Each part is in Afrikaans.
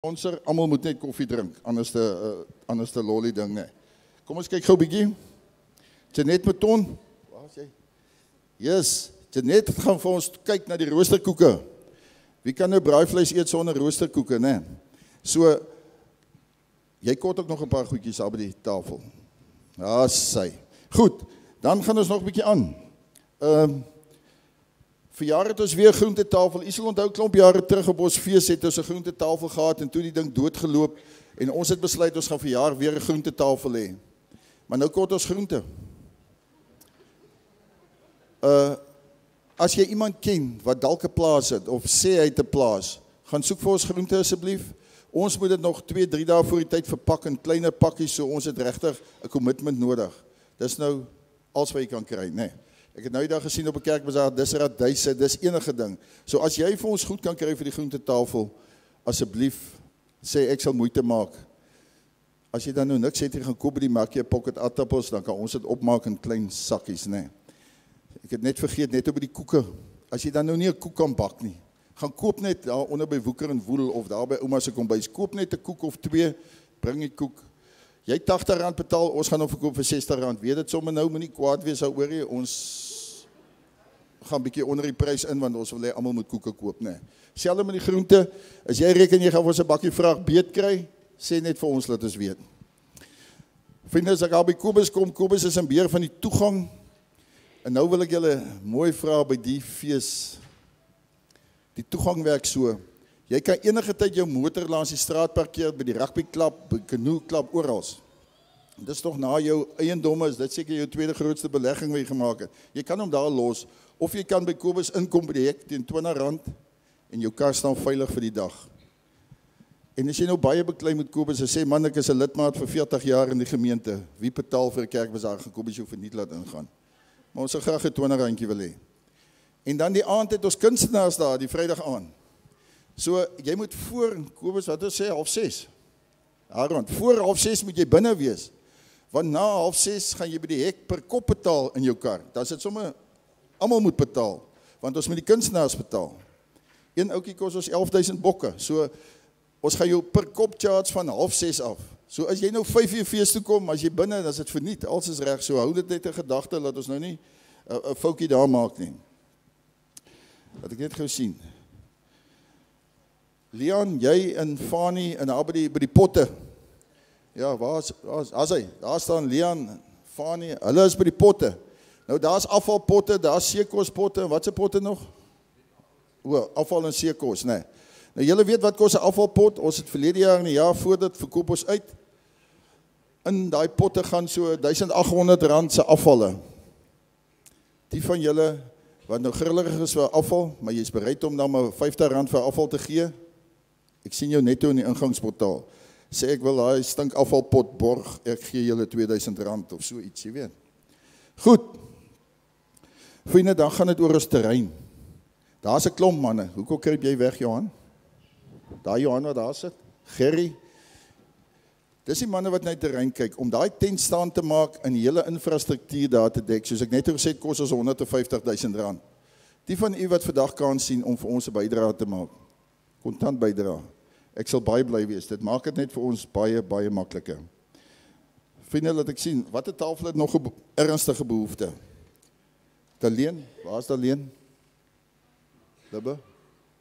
Sponsor, almal moet net koffie drink, anders de lolly ding nie. Kom ons kyk gou bietjie. Janet Meton, waar is jy? Yes, Janet gaan vir ons kyk na die roosterkoeke. Wie kan nou braaivleis eet sonder roosterkoeke, né? So, jy kort ook nog 'n paar goedjies daar by die tafel. Ja, sy. Goed, dan gaan ons nog 'n bietjie aan. Verjaar het ons weer groentetafel. Jy sal onthou klomp jare terug op ons fees het ons 'n groentetafel gehad en toe die ding doodgeloop en ons het besluit ons gaan verjaar weer 'n groentetafel hê. Maar nou kort ons groente. As jy iemand ken wat dalk 'n plaas het of sê hy het 'n plaas, gaan soek vir ons groente asseblief. Ons moet dit nog 2-3 dae voor die tyd verpak in kleiner pakkies, so ons het regtig 'n kommitment nodig. Dis nou als wat jy kan kry, nee. Ek het nou die dag gesien op 'n kerkbazaar, dis radyse, dis enige ding. So as jy vir ons goed kan kry vir die groentetafel, asseblief sê ek sal moeite maak. As jy dan nou niks het, jy gaan koop by die markie 'n pocket aardappels, dan kan ons dit opmaak in klein sakkies, nee. Ek het net vergeet, net op die koeke. As jy dan nou nie 'n koek kan bak nie, gaan koop net daar onder by Woeker en Woel of daar by ouma se kombuis, koop net 'n koek of 2, bring die koek. Jy R80 betaal, ons gaan hom verkoop vir R60. Weet dit sommer nou, moenie kwaad wees daaroor nie. Ons gaan bietjie onder die prys in want ons wil hê almal moet koeke koop, né? Selfs met die groente, as jy reken jy gaan vir ons 'n bakkie vraag beet kry, sê net vir ons laat ons weet. Vriende, as ek al by Kobus kom, Kobus is 'n beer van die toegang. En nou wil ek julle mooi vra by die fees. Die toegang werk so. Jy kan enige tyd jou motor langs die straat parkeer, by die rugbyklub, by canoeklub, oral. Dis tog na jou eiendomme, is dit seker jou tweede grootste belegging wat jy gemaak het. Jy kan hom daar los, of jy kan by Kobus inkom by die hek teen R20 en jou kar staan veilig vir die dag. En as jy nou baie beklei met Kobus en sê, man, ek is 'n lidmaat vir 40 jaar in die gemeente, wie betaal vir 'n kerkbazaar, gaan Kobus jou verniet laat ingaan. Maar ons sal graag 'n R20 wil hê. En dan die aand het ons kunstenaars daar, die Vrydag aand. So, jy moet voor, Kobus, wat ons sê, 5:30. Daarrond, voor 5:30 moet jy binne wees. Want na 5:30 gaan jy by die hek per kop betaal in jou kar. Dan is dit sommer, almal moet betaal. Want ons moet die kunstenaars betaal. Een oukie kos ons 11.000 bokke. So, ons gaan jou per kop charge van 5:30 af. So, as jy nou 5 uur fees toe kom, as jy binne, dan is dit verniet. Alles is reg. So, hou dit net 'n gedagte, laat ons nou nie 'n foutjie daar maak nie. Laat ek net gou sien. Leon, jy en Fanny en daar by die potte. Ja, waar is hy? Daar staan Leon, Fanny, hulle is by die potte. Nou daar's afvalpotte, daar's seekospotte, wat se potte nog? Afval en seekos, nee. Nou julle weet wat kos 'n afvalpot? Ons het verlede jaar en die jaar voor dit verkoop ons uit. In daai potte gaan so R1.800 se afvalle. Die van julle wat nou grillig is vir afval, maar jy is bereid om dan maar R50 vir afval te gee. Ek sien jou netto in die ingangsportaal. Sê ek wil daai stink afvalpot borg, ek gee julle R2000 of so iets, jy weet. Goed. Vriende, dan gaan dit oor ons terrein. Daar's 'n klomp manne. Hoekom kruip jy weg, Johan? Daar Johan wat daar sit. Gerry. Dis die manne wat na die terrein kyk om daai tent staan te maak en die hele infrastruktuur daar te dek. Soos ek net gesê het, kos ons R150.000. Die van u wat vandag kan sien om vir ons 'n bydrae te maak. Kontant bydrae. Ek sal baie bly wees. Dit maak dit net vir ons baie makliker. Vriende, laat ek sien, watter tafel het nog 'n ernstige behoefte? Daleen, waar is Daleen? Libbe?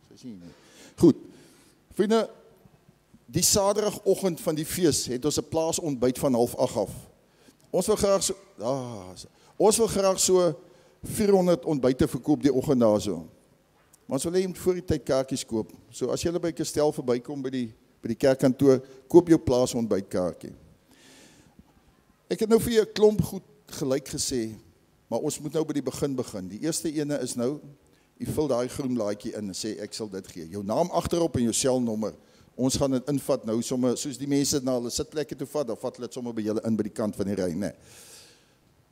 Sy sien nie. Goed. Vriende, die Saterdagoggend van die fees het ons 'n plaasontbyt van 7:30 af. Ons wil graag so 400 ontbyte verkoop die oggend daar so. Maar ons wil hê jy moet voor die tyd kaartjies koop. So as jy by Kastel verbykom by die kerkkantoor, koop jou plaasontbytkaartjie. Ek het nou vir jou 'n klomp goed gelyk gesê, maar ons moet nou by die begin. Die eerste ene is nou, jy vul daai groen laaitjie in en sê ek sal dit gee. Jou naam agterop en jou selnommer. Ons gaan dit invat nou sommer, soos die mense na hulle sitplekke toe vat, dan vat hulle dit sommer by julle in by die kant van die ry, né?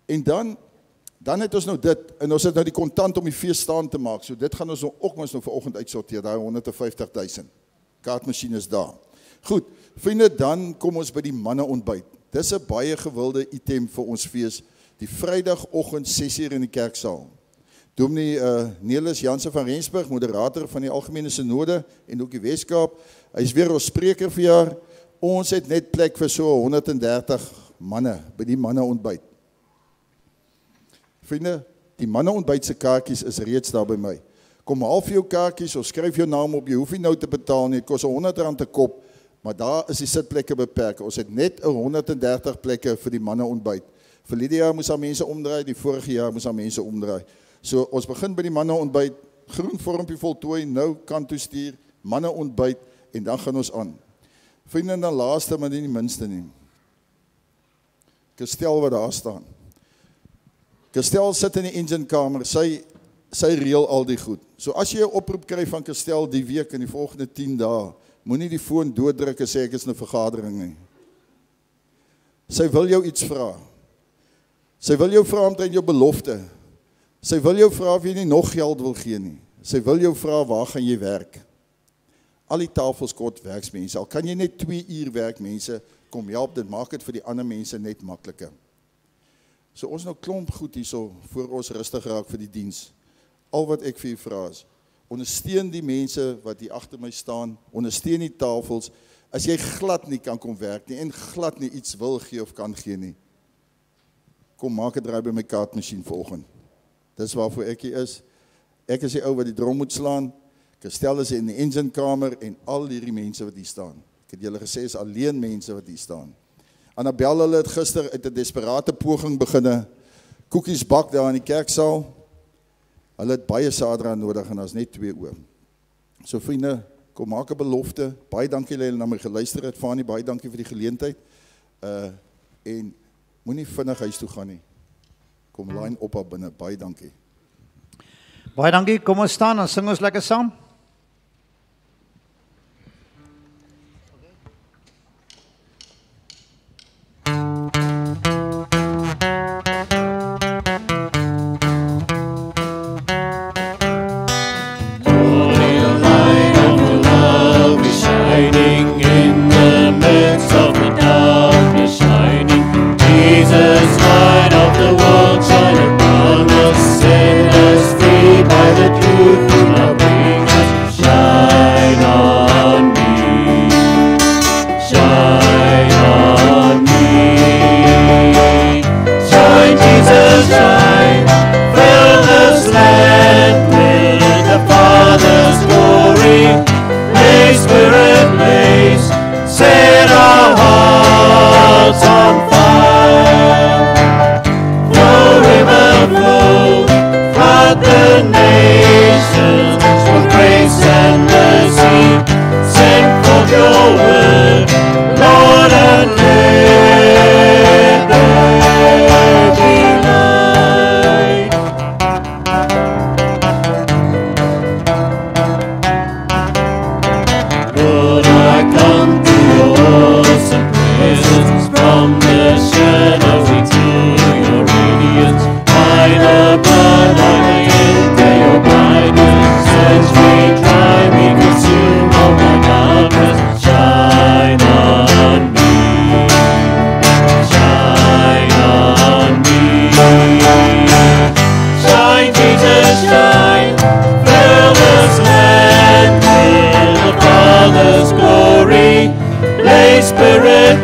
En dan het ons nou dit, en ons het nou die kontant om die fees staan te maak, so dit gaan ons ook nou vanoggend uitsorteer, daai 150.000. Kaartmasjien is daar. Goed, vriende, dan kom ons by die manne ontbyt. Dis 'n baie gewilde item vir ons fees, die Vrydagoggend 6 uur in die kerksaal. Dominee Nelis Jansen van Rensburg, moderator van die Algemene Synode en ook die Weskaap. Hy is weer ons spreker vir jaar. Ons het net plek vir so 130 manne by die manne ontbyt. Vriende, die manne ontbytse kaartjies is reeds daar by my. Kom haal vir jou kaartjies of skryf jou naam op, jy hoef nie nou te betaal nie, het kos R100 te kop, maar daar is die sitplekke beperk. Ons het net 130 plekke vir die manne ontbyt. Verlede jaar moes daar mense omdraai, die vorige jaar moes daar mense omdraai. So ons begin by die manne ontbyt, groen vormpie voltooi, nou kant toe stuur, manne ontbyt en dan gaan ons aan. Vriende, en dan laaste, maar nie die minste nie. Kristel wat daar staan. Kristel sit in die enginekamer, sy reël al die goed. So as jy 'n oproep kry van Kristel die week in die volgende 10 dae, moenie die foon dooddruk en sê ek is in 'n vergadering nie. Sy wil jou iets vra. Sy wil jou vra omtrent jou belofte. Sy wil jou vra of jy nie nog geld wil gee nie. Sy wil jou vra waar gaan jy werk. Al die tafels kort werksmense. Al kan jy net 2 uur werk mense, kom help, dit maak dit vir die ander mense net makliker. So ons nou klomp goed hierso voor ons rustig raak vir die diens. Al wat ek vir u vra is, ondersteun die mense wat hier agter my staan, ondersteun die tafels, as jy glad nie kan kom werk nie, en glad nie iets wil gee of kan gee nie, kom maak 'n draai by my kaartmasjien vanoggend. Dis waarvoor ek hier is. Ek is die ou wat die drom moet slaan, Kristel is in die enginekamer en al hierdie mense wat hier staan. Ek het julle gesê, is alleen mense wat hier staan. Annabelle, hulle het gister uit 'n desperate poging beginne, koekies bak daar in die kerksaal. Hulle het baie sadra nodig en daar's net 2 oor. So vriende, kom maak 'n belofte. Baie dankie dat julle na my geluister het. Fanie, baie dankie vir die geleentheid. En moenie vinnig huis toe gaan nie. Kom line op binne. Baie dankie. Baie dankie. Kom ons staan en sing ons lekker saam. Spirit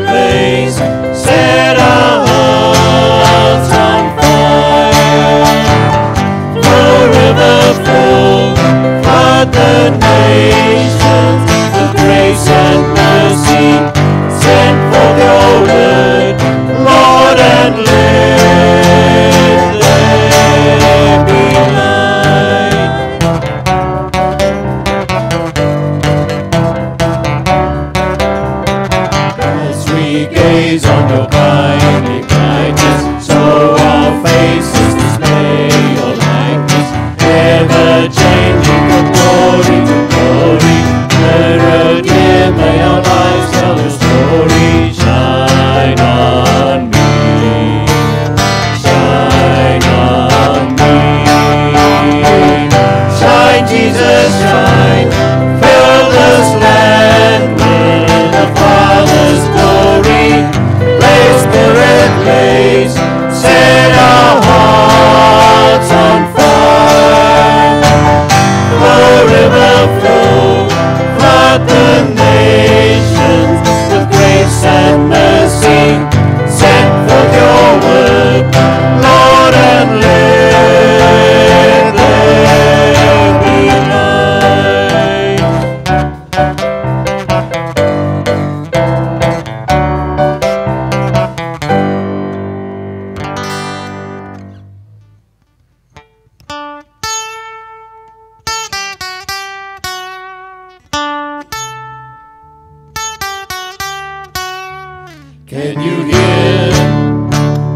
Can you hear?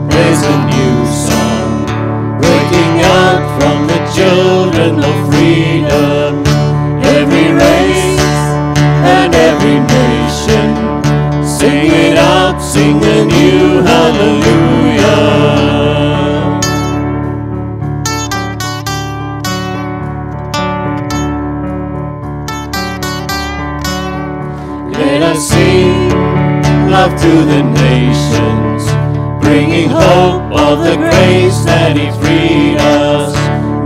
There's a new song breaking out from the children of freedom. Every race and every nation, sing it out, sing a new hallelujah. Let us sing love to the nations, bringing hope of the grace that He freed us,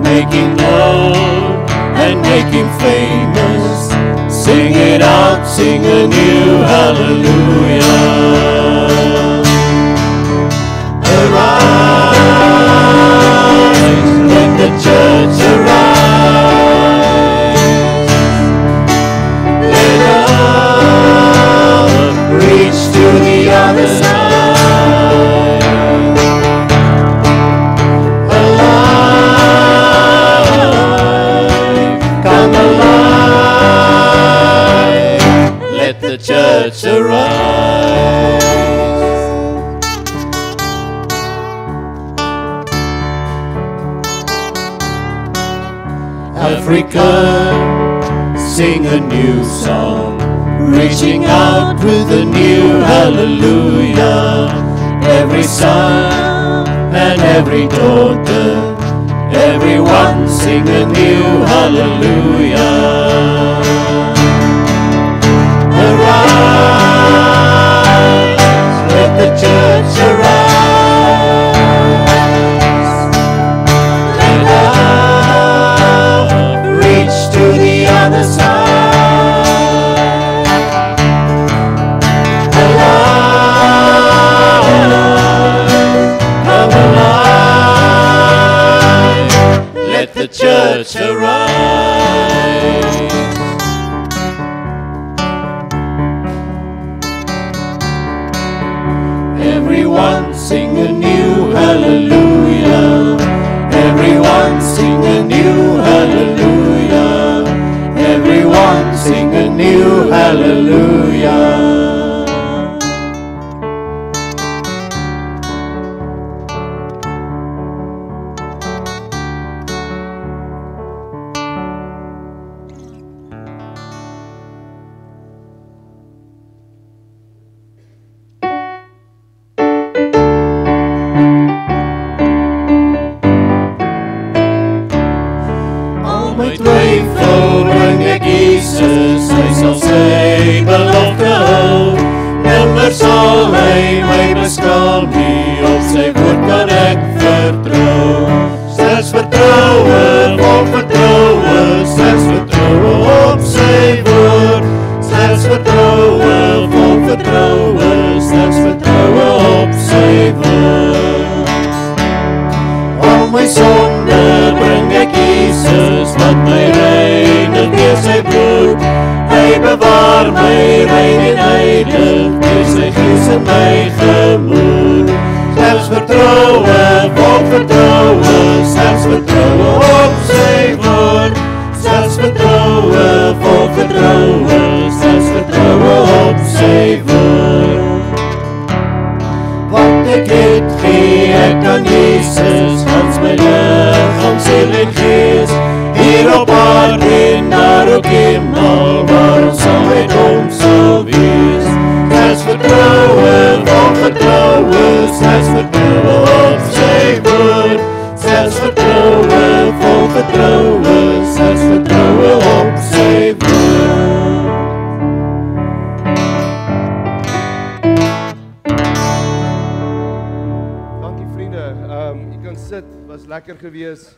making known and making famous. Sing it out, sing a new hallelujah. Arise, let the church arise. Let us reach to the other side. Alive, come alive. Let the church arise. Africa, sing a new song, reaching out with a new hallelujah. Every son and every daughter, everyone sing a new hallelujah. Arise, let the church arise. Let us reach to the other side. Alive, come alive. Let the church arise. Everyone sing a new hallelujah. Everyone sing a new hallelujah. Everyone sing a new hallelujah. Al my twyfel bring ek Jesus, hy sal sy belofte hou. Nimmer sal hy my beskaam nie, op sy woord kan ek vertrou. Slegs vertroue, vol vertroue, slegs vertroue op sy woord. Slegs vertroue, vol vertroue, slegs vertroue op sy woord. Al my sonde bring ek Jesus, wat my reinig deur sy bloed. Hy bewaar my rein en heilig, deur sy gees in my gemoed. Slegs vertroue, vol vertroue, slegs vertroue op sy woord. Slegs vertroue, vol vertroue, slegs vertroue op sy woord. Wat ek het gee ek aan Jesus, gans my lichaam, siel en gees. Hier op aarde en daar ook hemel, waar ons sal met hom sal wees. Slegs vertroue, vol vertroue, slegs vertroue op sy woord. Slegs vertroue, vol vertroue, slegs vertroue op sy woord. Dankie vriende, jy kan sit, was lekker gewees.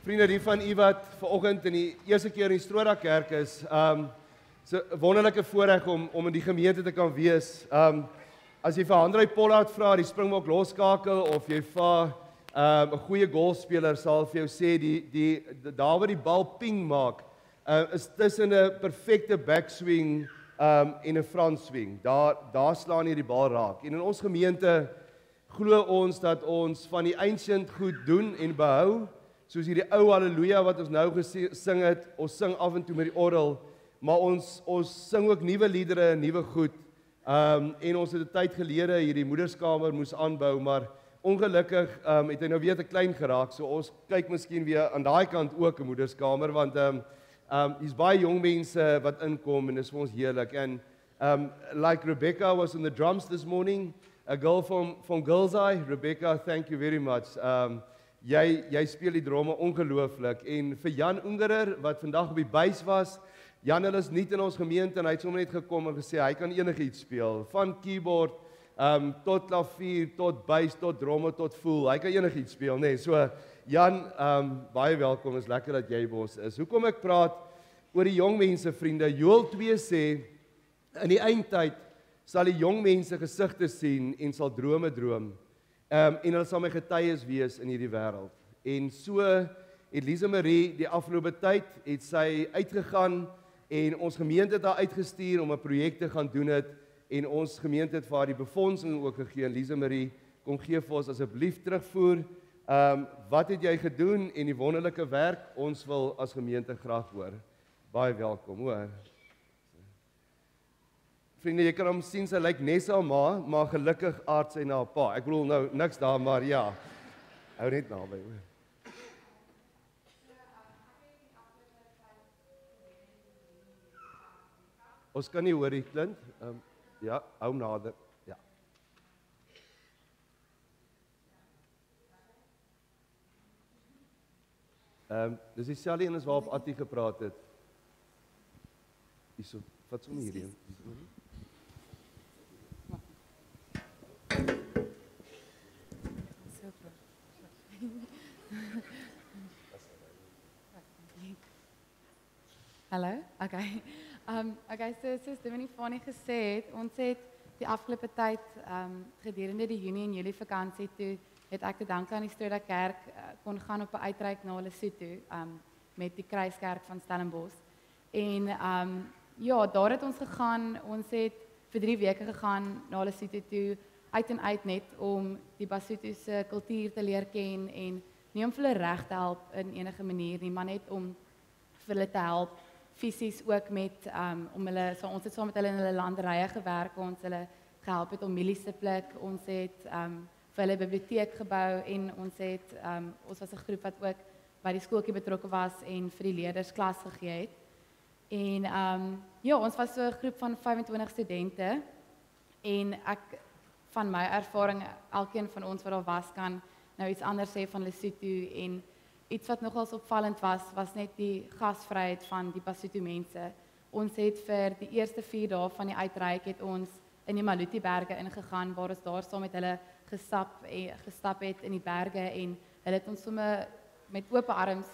Vriende, die van u wat vanoggend in die eerste keer in die Strooidak kerk is, so 'n wonderlike voorreg om in die gemeente te kan wees. As jy vir Andrei Pollard vra, die Springbok loskakel, of jy vir 'n goeie golfspeler sal vir jou sê daar waar die bal ping maak, is tussen 'n perfekte backswing en 'n frontswing. Daar slaan jy die bal raak. En in ons gemeente glo ons dat ons van die ancient goed doen en behou, soos hierdie ou haleluja wat ons nou gesing het. Ons sing af en toe met die orgel, maar ons sing ook nuwe liedere, nuwe goed. En ons het 'n tyd gelede hierdie moederskamer moes aanbou, maar ongelukkig het hy nou weer te klein geraak. So ons kyk miskien weer aan daai kant ook 'n moederskamer, want hier's baie jong mense wat inkom en dis vir ons heerlik. En like Rebecca was on the drums this morning, a girl from Girls Eye. Rebecca, thank you very much. Jy speel die drome ongelooflik. En vir Jan Ungerer wat vandag op die buis was. Jan, hulle is nie in ons gemeente en hy het sommer net gekom en gesê hy kan enigiets speel, van keyboard tot klavier, tot buis, tot dromme, tot voel. Hy kan enigiets speel, nee. So Jan, baie welkom. Is lekker dat jy by ons is. Hoekom ek praat oor die jong mense, vriende? Joel 2 sê in die eindtyd sal die jong mense gesigte sien en sal drome droom. En hulle sal my getuies wees in hierdie wêreld. En so het Lise Marie die afgelope tyd het sy uitgegaan en ons gemeente het haar uitgestuur om 'n projek te gaan doen het en ons gemeente het vir haar die befondsing ook gegee. Lise Marie, kom gee vir ons asseblief terugvoer. Wat het jy gedoen en die wonderlike werk? Ons wil as gemeente graag hoor. Baie welkom, hoor. Vriende, jy kan hom sien, sy lyk net sy ma, maar gelukkig aard sy na haar pa. Ek bedoel nou niks daar, maar ja. Hou net naby, hoor. Ons kan nie hoor die klint. Ja, hou nader. Ja. Dis dieselfde een as waarop Attie gepraat het. Hierso, wat sommer hierheen. Hallo, okay. Okay, soos Dominee Fanie gesê het, ons het die afgelope tyd gedurende die Junie en Julie vakansie toe het ek te danke aan die Strooidak kerk kon gaan op 'n uitreik na Lesotho met die Kruiskerk van Stellenbosch. En ja, daar het ons gegaan. Ons het vir 3 weke gegaan na Lesotho toe uit en uit net om die Basotho se kultuur te leer ken en nie om vir hulle reg te help in enige manier nie, maar net om vir hulle te help fisies ook met om hulle, so ons het saam met hulle in hulle landerye gewerk, ons hulle gehelp het om mielies te pluk, ons het vir hulle 'n biblioteek gebou en ons het ons was 'n groep wat ook by die skooltjie betrokke was en vir die leerders klas gegee het. En ja, ons was so 'n groep van 25 studente en ek van my ervaring, elkeen van ons wat daar was kan nou iets anders sê van Lesotho en iets wat nogals opvallend was net die gasvryheid van die Basotho mense. Ons het vir die eerste 4 dae van die uitreik het ons in die Maluti berge ingegaan waar ons daar saam met hulle gestap het in die berge en hulle het ons sommer met oop arms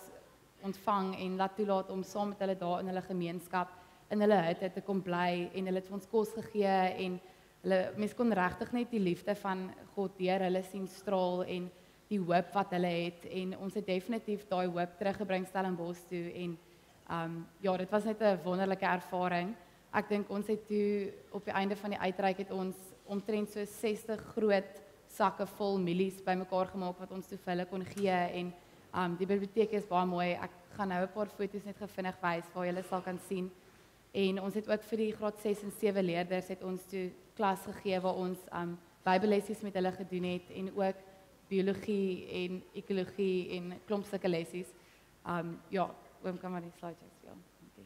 ontvang en laat toelaat om saam met hulle daar in hulle gemeenskap in hulle hutte te kom bly en hulle het ons kos gegee en hulle mense kon regtig net die liefde van God deur hulle sien straal en die hoop wat hulle het en ons het definitief daai hoop teruggebring Stellenbosch toe en ja, dit was net 'n wonderlike ervaring. Ek dink ons het toe op die einde van die uitreik het ons omtrent so 60 groot sakke vol mielies bymekaar gemaak wat ons toe vir hulle kon gee en die biblioteek is baie mooi. Ek gaan nou 'n paar foto's net vinnig wys waar julle sal kan sien. En ons het ook vir die graad 6 en 7 leerders het ons toe klas gegee waar ons Bybellessies met hulle gedoen het en ook biologie en ekologie en klomp sulke lessies. Ja, oom kan maar die slideshow speel. Okay.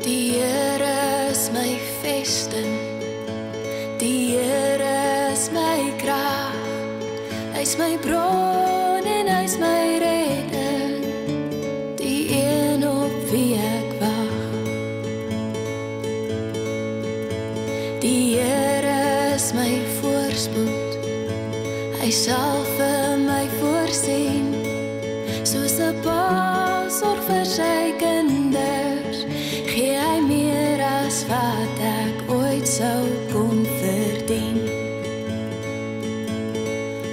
Die Here is my vesting, die Here is my krag, hy is my bron en hy is my redding, die een op wie ek wag. Die Here is my voorspoed, hy sal vir my voorsien, soos 'n pa sorg vir sy kinders, gee hy meer as wat ek ooit sou kon verdien.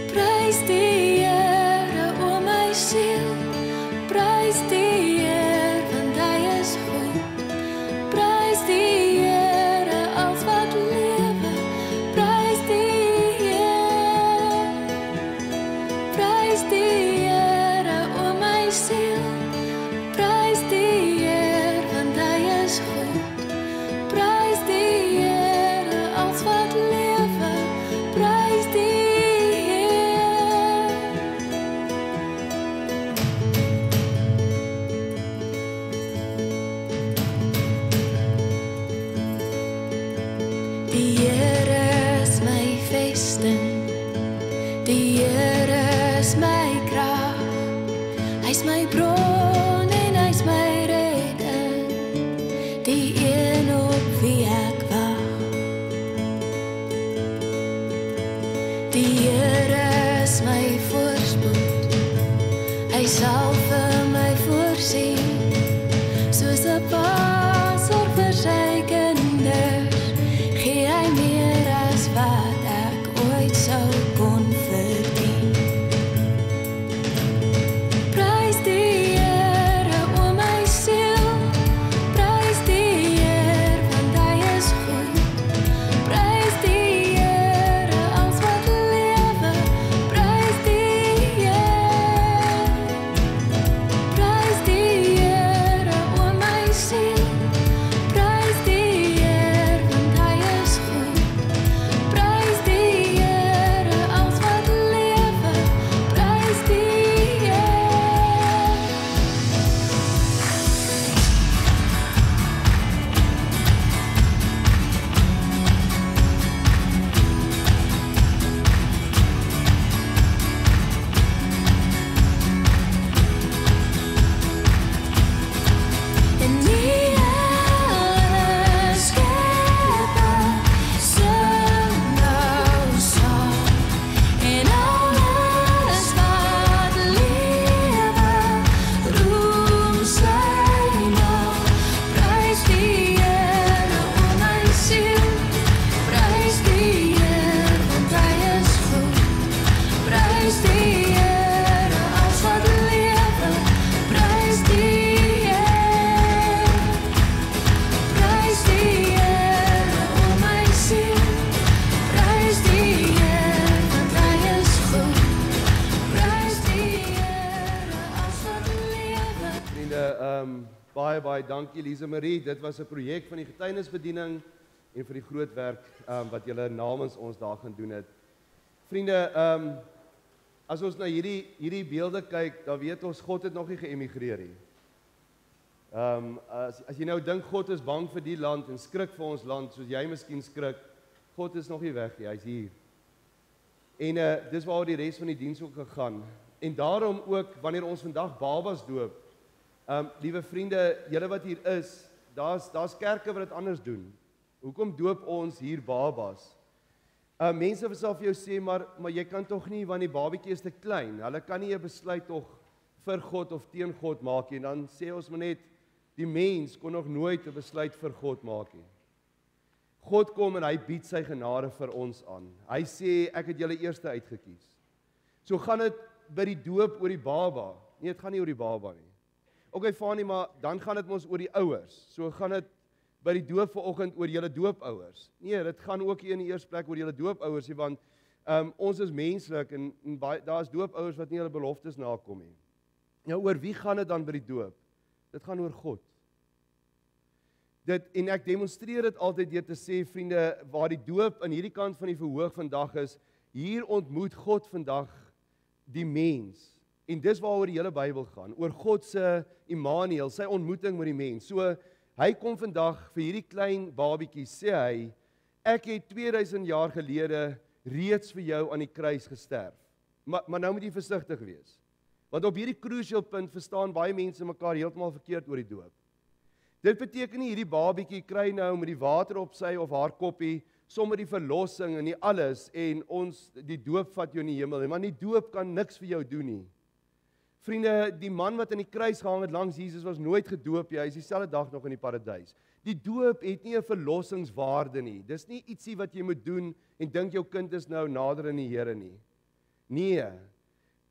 Prys die Here, o my siel, prys die Here, want hy is goed. Prys die Here, als wat lewe, prys die Here. Prys die Here, o my siel, prys die Here, want hy is goed. Prys die Here, als wat lewe, prys die Here. Die Here is my vesting, die Here is my krag, hy is my bron en hy is my redding, die een op wie ek wag. Die Here is my voorspoed, hy sal vir my voorsien, soos 'n pa sorg vir sy kinders, gee hy meer as wat ek ooit sou kon verdien. Prys die Here, o my siel, prys die Here, want hy is goed. Prys die Here, als wat lewe, prys die Here. Prys die Here, o my siel, prys die Here, want hy is goed. Prys die Here, als wat lewe, prys die Here. En nie alle skepping sing nou saam, en alles wat lewe roem sy naam. Prys die Here, o my siel, prys die Here, want hy is goed. Prys die Here, als wat lewe, prys die Here. Prys die Here, o my siel, prys die Here, want hy is goed. Prys die Here, als wat lewe. Vriende, baie dankie Lise Marie. Dit was 'n projek van die getuienisbediening en vir die groot werk wat julle namens ons daar gaan doen het. Vriende, as ons na hierdie beelde kyk, dan weet ons God het nog nie geëmigreer nie. As jy nou dink God is bang vir die land en skrik vir ons land, soos jy miskien skrik, God is nog nie weg nie, hy's hier. En dis waaroor die res van die diens ook gegaan. En daarom ook, wanneer ons vandag babas doop, liewe vriende, julle wat hier is, daar's kerke wat dit anders doen. Hoekom doop ons hier babas? Mense sal vir jou sê, maar jy kan tog nie, want die babietjie is te klein. Hulle kan nie 'n besluit tog vir God of teen God maak nie. En dan sê ons maar net, die mens kon nog nooit 'n besluit vir God maak nie. God kom en hy bied sy genade vir ons aan. Hy sê, ek het julle eerste uitgekies. So gaan dit by die doop oor die baba. Nee, dit gaan nie oor die baba nie. Okay, Fanie, maar dan gaan dit mos oor die ouers. So gaan dit by die doop vanoggend oor julle doopouers. Nee, dit gaan ook hier in die eerste plek oor julle doopouers, want ons is menslik en daar's doopouers wat nie hulle beloftes nakom nie. Nou oor wie gaan dit dan by die doop? Dit gaan oor God. En ek demonstreer dit altyd deur te sê, vriende, waar die doop aan hierdie kant van die verhoog vandag is, hier ontmoet God vandag die mens. En dis waaroor die hele Bybel gaan, oor God se Immanuel, sy ontmoeting met die mens. So hy kom vandag vir hierdie klein babietjie, sê hy, ek het 2000 jaar gelede reeds vir jou aan die kruis gesterf. Maar nou moet jy versigtig wees. Want op hierdie crucial punt verstaan baie mense mekaar heeltemal verkeerd oor die doop. Dit beteken nie hierdie babietjie kry nou met die water op sy of haar koppie, sommer die verlossing en die alles, en die doop vat jou in die hemel, maar die doop kan niks vir jou doen nie. Vriende, die man wat aan die kruis gehang het langs Jesus was nooit gedoop, hy is dieselfde dag nog in die paradys. Die doop het nie 'n verlossingswaarde nie. Dis nie ietsie wat jy moet doen en dink jou kind is nou nader aan die Here nie. Nee.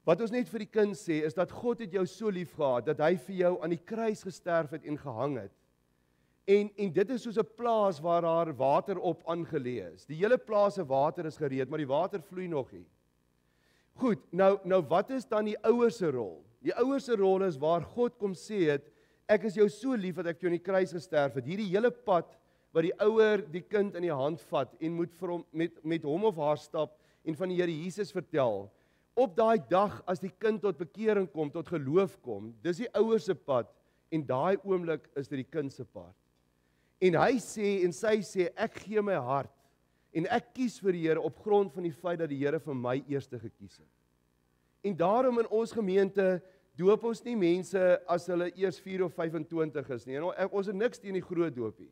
Wat ons net vir die kind sê is dat God het jou so lief gehad dat hy vir jou aan die kruis gesterf het en gehang het. En dit is soos 'n plaas waar daar water op aangelê is. Die hele plaas se water is gereed, maar die water vloei nog nie. Goed, nou wat is dan die ouers se rol? Die ouers se rol is waar God kom sê het, ek is jou so lief dat ek vir jou aan die kruis gesterf het. Hierdie hele pad wat die ouer die kind in die hand vat en moet vir hom met hom of haar stap en van die Here Jesus vertel. Op daai dag as die kind tot bekering kom, tot geloof kom, dis die ouers se pad en daai oomblik is dit die kind se pad. En hy sê en sy sê ek gee my hart en ek kies vir die Here op grond van die feit dat die Here vir my eerste gekies het. En daarom in ons gemeente doop ons nie mense as hulle eers 4 of 25 is nie. En ons het niks teen die groot doopie.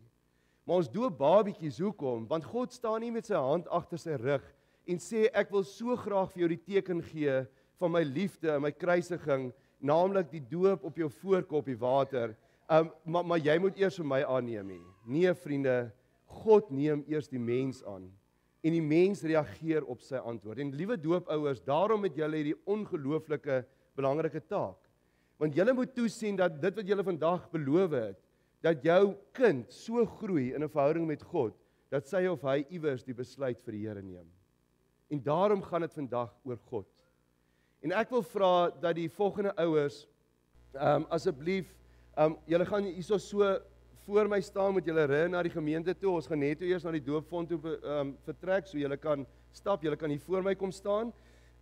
Maar ons doop babietjies, hoekom? Want God staan nie met sy hand agter sy rug en sê ek wil so graag vir jou die teken gee van my liefde en my kruisiging, naamlik die doop op jou voorkop die water. Maar jy moet eers vir my aanneem nie. Nee vriende, God neem eers die mens aan en die mens reageer op sy antwoord. En liewe doopouers, daarom het julle hierdie ongelooflike belangrike taak. Want julle moet toesien dat dit wat julle vandag beloof het, dat jou kind so groei in 'n verhouding met God, dat sy of hy iewers die besluit vir die Here neem. En daarom gaan dit vandag oor God. En ek wil vra dat die volgende ouers asseblief julle gaan hierso so voor my staan met julle ry na die gemeente toe. Ons gaan net eers na die doopfont toe vertrek, so julle kan stap, julle kan hier voor my kom staan.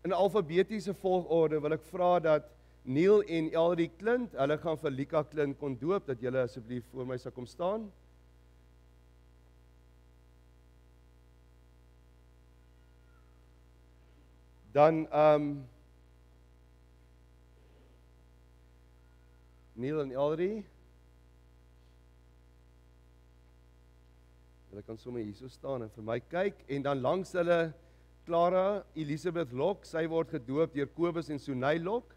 In alfabetiese volgorde wil ek vra dat Neil en Elrie Klint, hulle gaan vir Lika Klint kon doop, dat julle asseblief voor my sal kom staan. Dan Neil en Elrie. Hulle kan sommer hier so staan en vir my kyk en dan langs hulle Clara Elisabeth Lok, sy word gedoop deur Kobus en Sunay Lok.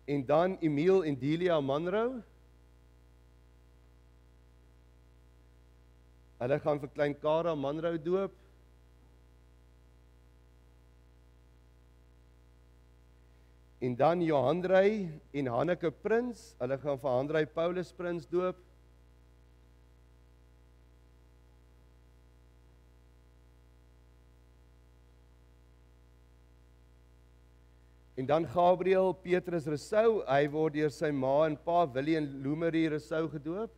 En dan Emil en Delia Manrou. Hulle gaan vir klein Kara Manrou doop. En dan Johandrey en Hanneke Prins, hulle gaan vir Handrey Paulus Prins doop. En dan Gabriel Petrus Rousseau, hy word deur sy ma en pa Willie en Lomerie Rousseau gedoop.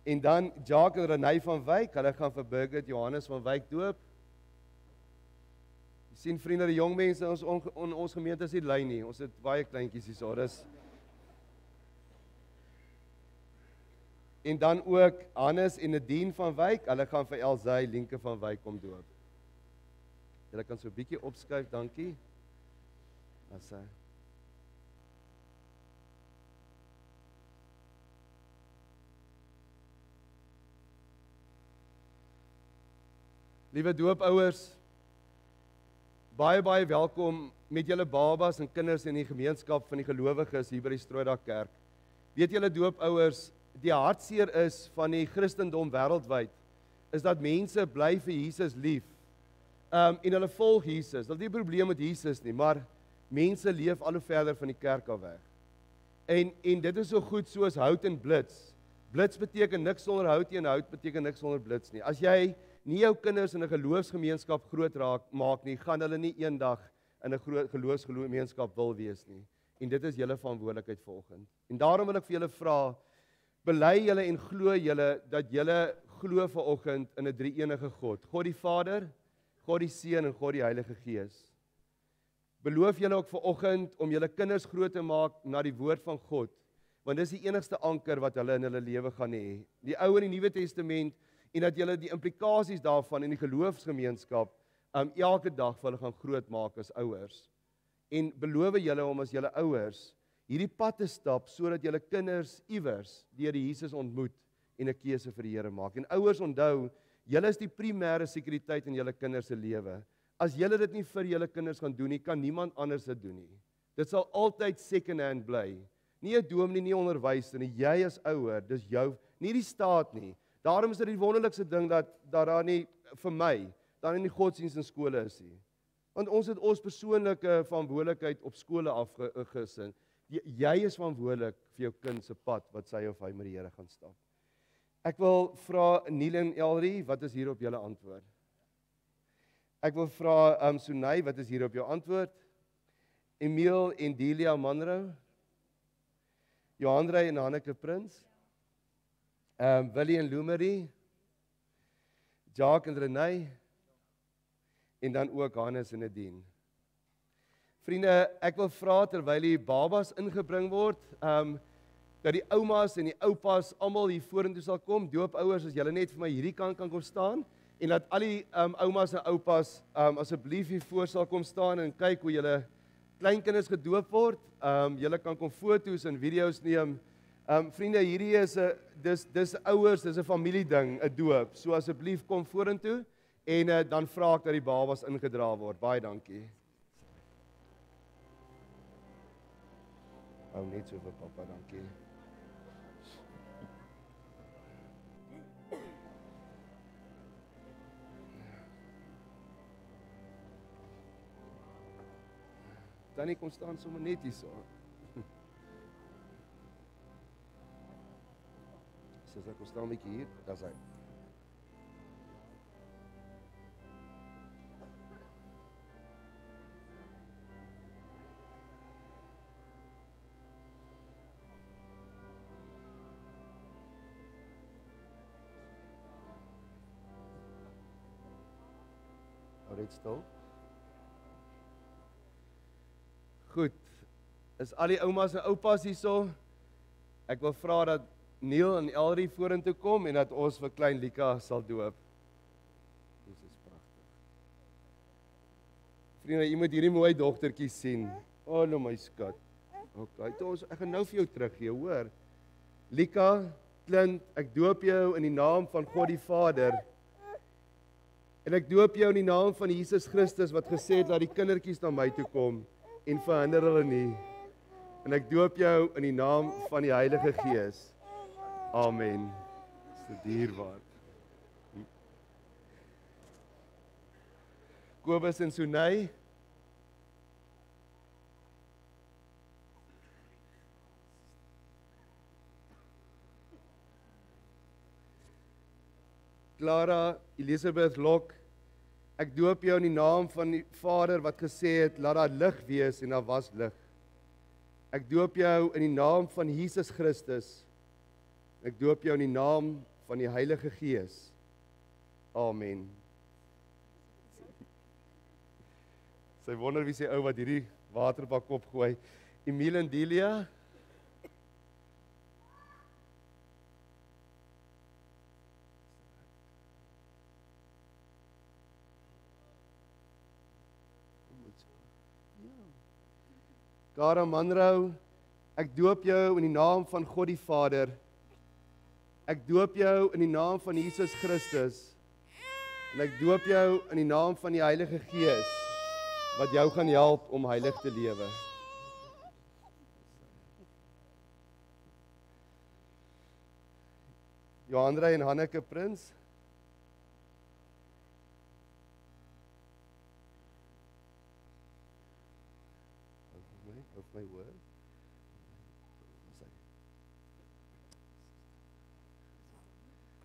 En dan Jacques en Renée van Wyk, hulle gaan vir Birgit Johannes van Wyk doop. Jy sien vriende, die jong mense in ons gemeente is nie lui nie. Ons het baie kleintjies hierso. En dan ook Hannes en Nadine van Wyk, hulle gaan vir Elsay Lienke van Wyk kom doop. Julle kan so 'n bietjie opskuif, dankie. Asai. Liewe doopouers, baie welkom met julle babas en kinders in die gemeenskap van die gelowiges hier by die Strooidak Kerk. Weet julle doopouers, die hartseer is van die Christendom wêreldwyd is dat mense bly vir Jesus lief. En hulle volg Jesus. Hulle het nie probleem met Jesus nie, maar mense leef al hoe verder van die kerk af weg. En dit is so goed soos hout en blits. Blits beteken niks sonder hout en hout beteken niks sonder blits nie. As jy nie jou kinders in 'n geloofsgemeenskap groot maak nie, gaan hulle nie eendag in 'n groot geloofsgemeenskap wil wees nie. En dit is julle verantwoordelikheid vanoggend. En daarom wil ek vir julle vra, bely julle en glo julle dat julle glo vanoggend in 'n drie-enige God. God die Vader, God die Seun en God die Heilige Gees. Beloof julle ook vanoggend om julle kinders groot te maak na die woord van God, want dis die enigste anker wat hulle in hulle lewe gaan hê. Die Ou en die Nuwe Testament, en dat julle die implikasies daarvan in die geloofsgemeenskap elke dag vir hulle gaan groot maak as ouers. En beloof julle om as julle ouers hierdie pad te stap sodat julle kinders iewers deur die Jesus ontmoet en 'n keuse vir die Here maak. En ouers, onthou, Julle is die primêre sekuriteit in julle kinders se lewe. As julle dit nie vir julle kinders gaan doen nie, kan niemand anders dit doen nie. Dit sal altyd second hand bly. Nie 'n dominee nie, onderwyser nie, jy as ouer, dis jou, nie die staat nie. Daarom is dit die wonderlikste ding dat daar nie vir my, daar nie godsdienst in skole is nie. Want ons het ons persoonlike verantwoordelikheid op skole afgesin. Jy is verantwoordelik vir jou kind se pad wat sy of hy met die Here gaan stap. Ek wil vra Neil en Elrie, wat is hier op julle antwoord? Ek wil vra Sunay, wat is hier op jou antwoord? Emil en Delia Manrou, Johandrey en Hanneke Prins, Willie en Lumerie, Jacques en Renay, en dan ook Hannes en Nadine. Vriende, ek wil vra terwyl die babas ingebring word, dat die oumas en die oupas almal hier vorentoe sal kom, doopouers as julle net vir my hierdie kant kan kom staan, en dat al die oumas en oupas asseblief hier voor sal kom staan en kyk hoe julle kleinkinders gedoop word. Julle kan kom foto's en video's neem. Vriende, hierdie is dis ouers, dis 'n familieding, 'n doop. So asseblief kom vorentoe en dan vra ek dat die babas ingedra word. Baie dankie. Net so vir pappa, dankie. Tannie, kom staan sommer net hier so. Sies ek kom staan 'n bietjie hier, daar's hy. Net stil. Goed, is al die oumas en oupas hierso? Ek wil vra dat Neil en Elrie vorentoe kom en dat ons vir klein Lika sal doop. Dit is pragtig. Vriende, jy moet hierdie mooi dogtertjie sien. Oh my skat. Okay, ek gaan nou vir jou teruggee, hoor. Lika, Clint, ek doop jou in die naam van God die Vader. En ek doop jou in die naam van Jesus Christus wat gesê het dat die kindertjies na my toe kom en verhinder hulle nie. En ek doop jou in die naam van die Heilige Gees. Amen. Dis dierbaar. Kobus en Sunay. Clara Elizabeth Lok, ek doop jou in die naam van die Vader wat gesê het, laat daar lig wees en daar was lig. Ek doop jou in die naam van Jesus Christus. Ek doop jou in die naam van die Heilige Gees. Amen. Sy wonder wie sy ou wat hierdie waterbak opgooi. Emil en Delia. Cara Manrou, ek doop jou in die naam van God die Vader. Ek doop jou in die naam van Jesus Christus. En ek doop jou in die naam van die Heilige Gees wat jou gaan help om heilig te lewe. Johandrey en Hanneke Prins. Of my woord.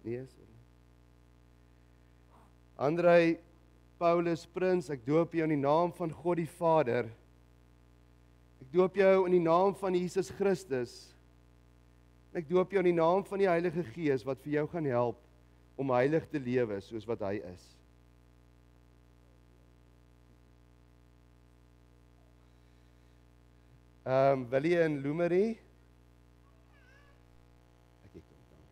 Nee, sorry. Andrei Paulus Prins, ek doop jou in die naam van God die Vader. Ek doop jou in die naam van Jesus Christus. Ek doop jou in die naam van die Heilige Gees wat vir jou gaan help om heilig te lewe soos wat hy is. Willie en Lumerie. Ek kom dan.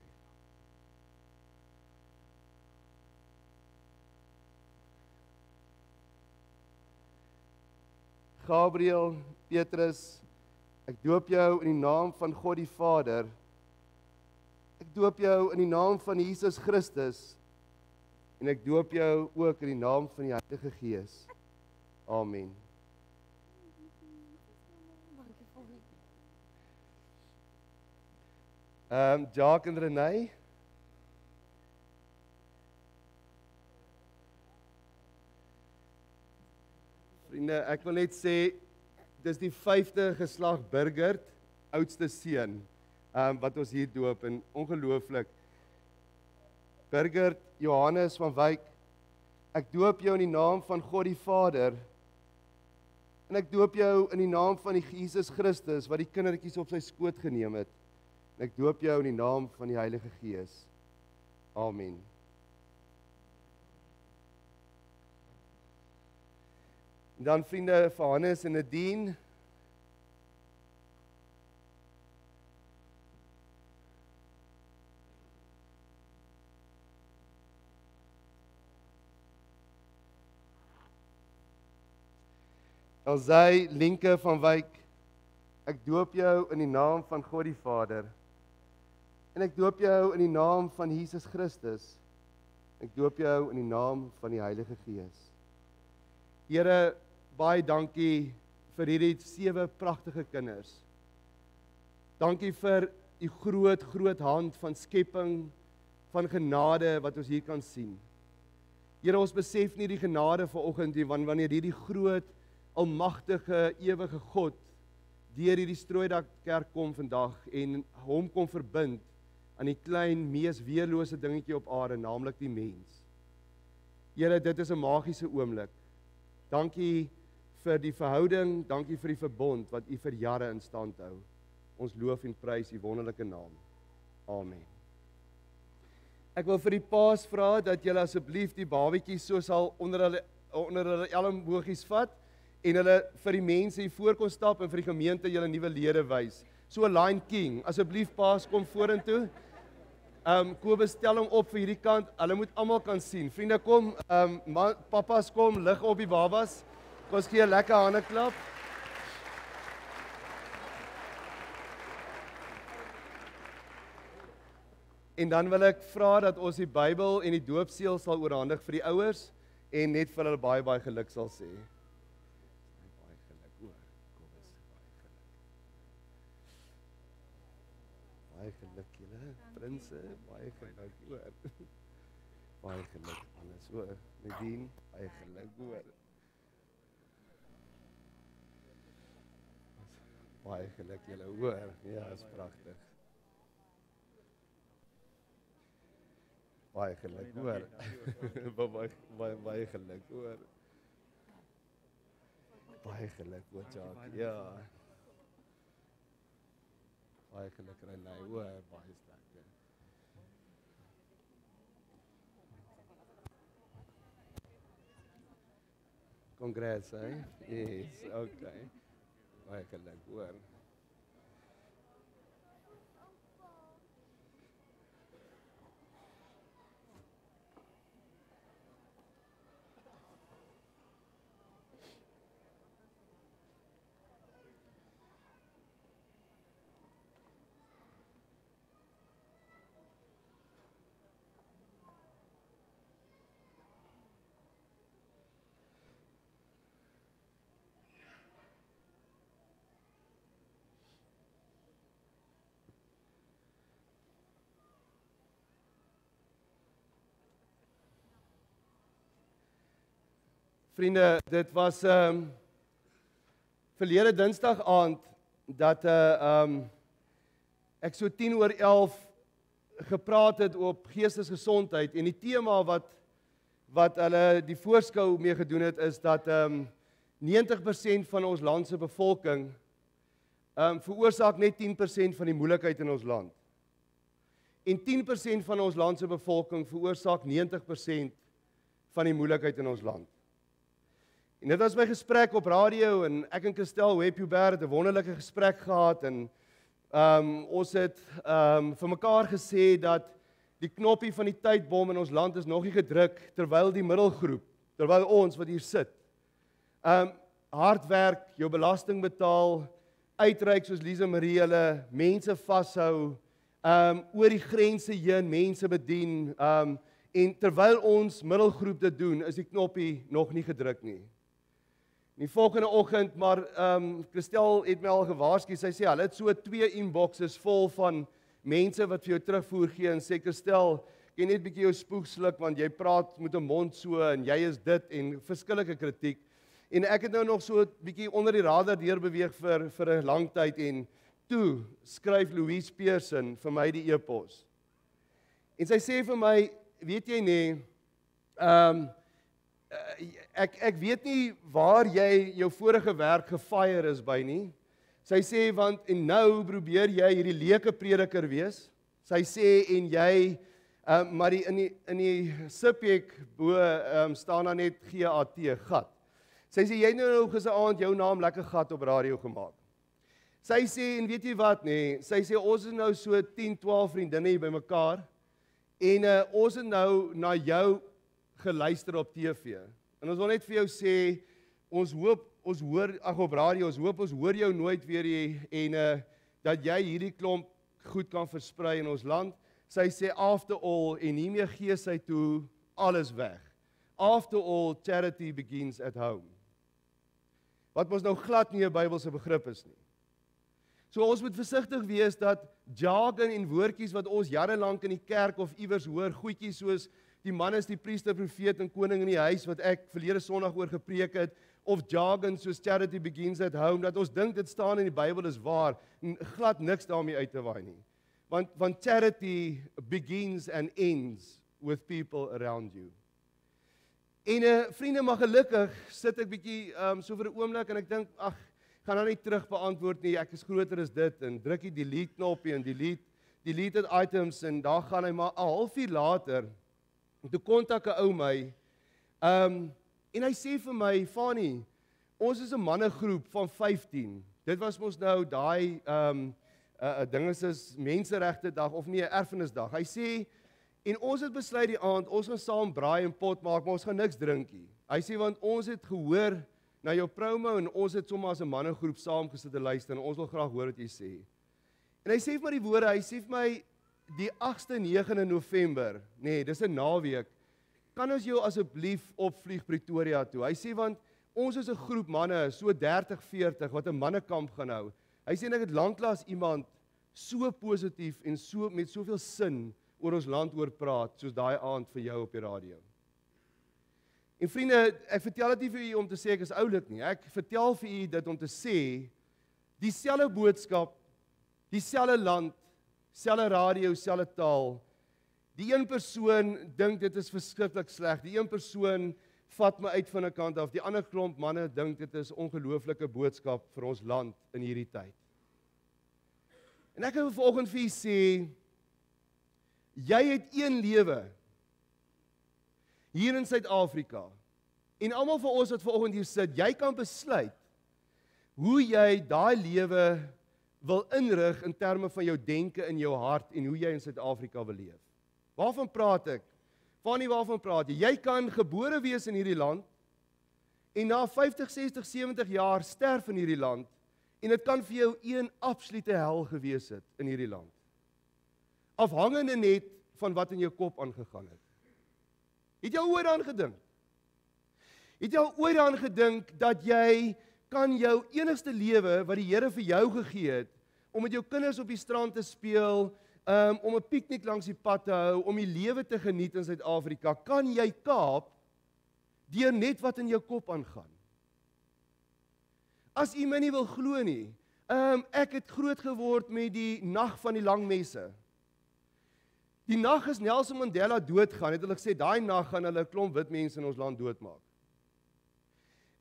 Gabriel, Petrus, ek doop jou in die naam van God die Vader. Ek doop jou in die naam van Jesus Christus. en ek doop jou ook in die naam van die Heilige Gees. Amen. Jacques en Renée. Vriende, ek wil net sê, dis die 5de geslag Burgert, oudste seun, wat ons hier doop, en ongelooflik. Burgert Johannes van Wyk, ek doop jou in die naam van God die Vader, en ek doop jou in die naam van die Jesus Christus, wat die kindertjies op sy skoot geneem het, en ek doop jou in die naam van die Heilige Gees. Amen. En dan vriende vir Hannes en Nadine. Elsy Linke van Wyk, ek doop jou in die naam van God die Vader, en ek doop jou in die naam van Jesus Christus, ek doop jou in die naam van die Heilige Gees. Here, baie dankie vir hierdie 7 pragtige kinders. Dankie vir u groot hand van skepping, van genade wat ons hier kan sien. Here, ons besef nie die genade vanoggend nie, want wanneer hierdie groot, almagtige, ewige God deur hierdie Strooidak kerk kom vandag en hom kom verbind aan die klein, mees weerlose dingetjie op aarde, naamlik die mens. Here, dit is 'n magiese oomblik. Dankie vir die verhouding, dankie vir die verbond wat u vir jare in stand hou. Ons loof en prys u wonderlike naam. Amen. Ek wil vir die paas vra dat julle asseblief die babatjies so sal onder hulle elmbogies vat en hulle vir die mense hier voor kon stap en vir die gemeente julle nuwe lede wys. So Lion King, asseblief paas kom vorentoe. Kobus stel hom op vir hierdie kant. Hulle moet almal kan sien. Vriende kom, papas kom, lig op die babas. Ons gee 'n lekker hande klap. En dan wil ek vra dat ons die Bybel en die doopseël sal oorhandig vir die ouers en net vir hulle baie geluk sal sê. Baie geluk hoor. Kobus, baie geluk julle, prinse, baie geluk hoor. Baie geluk alles hoor. Nadine, baie geluk hoor. Baie geluk julle hoor. Ja, is pragtig. Baie geluk hoor. Baie geluk hoor. Baie geluk hoor, Jacques. Ja. Baie geluk Renée hoor, baie sterkte. Congrats, hè? Yes, okay. Baie geluk hoor. Vriende, dit was verlede Dinsdag aand dat ek so 10:11 gepraat het op geestesgesondheid en die tema wat hulle die voorskou mee gedoen het is dat 90% van ons land se bevolking veroorsaak net 10% van die moeilikheid in ons land. En 10% van ons land se bevolking veroorsaak 90% van die moeilikheid in ons land. En dit was my gesprek op radio en ek en Christel Webjuber het 'n wonderlike gesprek gehad en ons het vir mekaar gesê dat die knoppie van die tydbom in ons land is nog nie gedruk terwyl die middelgroep, terwyl ons wat hier sit, hard werk, jou belasting betaal, uitreik soos Lisa Marie hulle, mense vashou, oor die grense heen mense bedien En terwyl ons middelgroep dit doen, is die knoppie nog nie gedruk nie. Die volgende oggend, maar Christel het my al gewaarsku, sy sê, hulle het so 2 inboxes vol van mense wat vir jou terugvoer gee, en sê, Christel, jy net bietjie jou spoeg sluk, want jy praat met 'n mond so, en jy is dit, en verskillike kritiek. En ek het nou nog so bietjie onder die radar deurbeweeg vir 'n lang tyd, en toe skryf Louise Pearson vir my die e-pos. En sy sê vir my, weet jy nie, ek weet nie waar jy jou vorige werk gefire is by nie. Sy sê, want en nou probeer jy hierdie leuke prediker wees. Sy sê, en jy, maar in die subjek bo staan daar net GAT, gat. Sy sê, jy nou gisaand jou naam lekker gat op radio gemaak. Sy sê, en weet jy wat nee, sy sê, ons is nou so 10, 12 vriendinne hier by mekaar, en ons het nou na jou geluister op TV. En ons wil net vir jou sê, ons hoop op radio, ons hoor jou nooit weer hier, en dat jy hierdie klomp goed kan versprei in ons land. Sy sê, after all, en hiermee gee sy toe alles weg. After all, charity begins at home. Wat ons nou glad nie 'n Bybelse begrip is nie. So ons moet versigtig wees dat jargon en woordjies wat ons jare lank in die kerk of iewers hoor, goedjies soos die man is die priester, profeet en koning in die huis wat ek verlede Sondag oor gepreek het, of jargon soos charity begins at home, dat ons dink dit staan in die Bybel is waar, en glad niks daarmee uit te waai nie. Want charity begins and ends with people around you. En vriende, maar gelukkig sit ek bietjie so vir 'n oomblik en ek dink, ag, gaan nou nie terug beantwoord nie, ek is groter as dit, en druk die delete knoppie en deleted items, en daar gaan hy, maar 'n halfuur later, toe kontak 'n ou my, en hy sê vir my, Fani, ons is 'n mannegroep van 15, dit was mos nou daai, dinges is menseregte dag, of nie, erfenisdag, hy sê, en ons het besluit die aand, ons gaan saam braai en pot maak, maar ons gaan niks drinkie. Hy sê, want ons het gehoor na jou promo, en ons het sommer as 'n mannegroep saam gesit te luister, en ons wil graag hoor wat jy sê. En hy sê vir my die woorde, hy sê vir my, die 8ste, 9de November, nee, dis 'n naweek, kan ons jou asseblief opvlieg Pretoria toe? Hy sê, want ons is 'n groep manne, so 30, 40, wat 'n mannekamp gaan hou. Hy sê, en ek het lanklaas iemand so positief en so met soveel sin oor ons land oor praat, soos daai aand vir jou op die radio. En vriende, ek vertel dit nie vir u om te sê ek is oulik nie, ek vertel vir u dit om te sê, dieselfde boodskap, dieselfde land, selfde radio, selfde taal, die een persoon dink dit is verskriklik sleg, die een persoon vat my uit van 'n kant af, die ander klomp manne dink dit is ongelooflike boodskap vir ons land in hierdie tyd. En ek wil vanoggend vir u sê, jy het een lewe hier in Suid-Afrika. En almal van ons wat vanoggend hier sit, jy kan besluit hoe jy daai lewe wil inrig in terme van jou denke in jou hart en hoe jy in Suid-Afrika wil leef. Waarvan praat ek? Waarvan praat jy? Jy kan gebore wees in hierdie land en na 50, 60, 70 jaar sterf in hierdie land en dit kan vir jou een absolute hel gewees het in hierdie land. Afhangende net van wat in jou kop aangegaan het. Het jy ooit daaraan gedink? Het jy ooit daaraan gedink dat jy kan jou enigste lewe wat die Here vir jou gegee het, om met jou kinders op die strand te speel, om 'n piknik langs die pad te hou, om die lewe te geniet in Suid-Afrika, kan jy kaap deur net wat in jou kop aangaan. As u my nie wil glo nie, ek het groot geword met die nag van die lang messe. Die nag is Nelson Mandela doodgaan, het hulle gesê, daai nag gaan hulle 'n klomp wit mense in ons land doodmaak.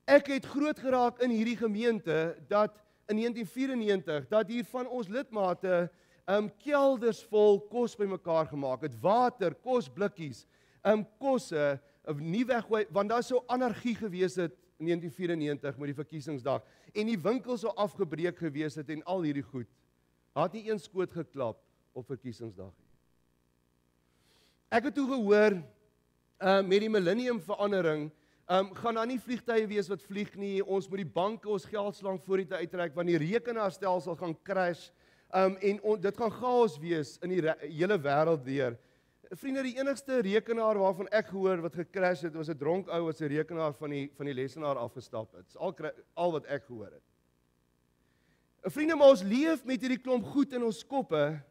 Ek het groot geraak in hierdie gemeente, dat in 1994, dat hier van ons lidmate kelders vol kos bymekaar gemaak het, water, kosblikkies, kosse, nie weggooi, want daar sou anargie gewees het in 1994 met die verkiesingsdag, en die winkels sou afgebreek gewees het en al hierdie goed. Had nie een skoot geklap op verkiesingsdag nie. Ek het toe gehoor, met die millenniumverandering, gaan daar nie vliegtuie wees wat vlieg nie, ons moet die banke ons geldslang voor die uittrek, want die rekenaarstelsel gaan crash, en dit gaan chaos wees in die hele wêreld deur. Vriende, die enigste rekenaar waarvan ek gehoor wat gecrash het, was 'n dronk ou wat sy rekenaar van die lesenaar afgestap het. Dis al wat ek gehoor het. Vriende, maar ons leef met hierdie klomp goed in ons koppe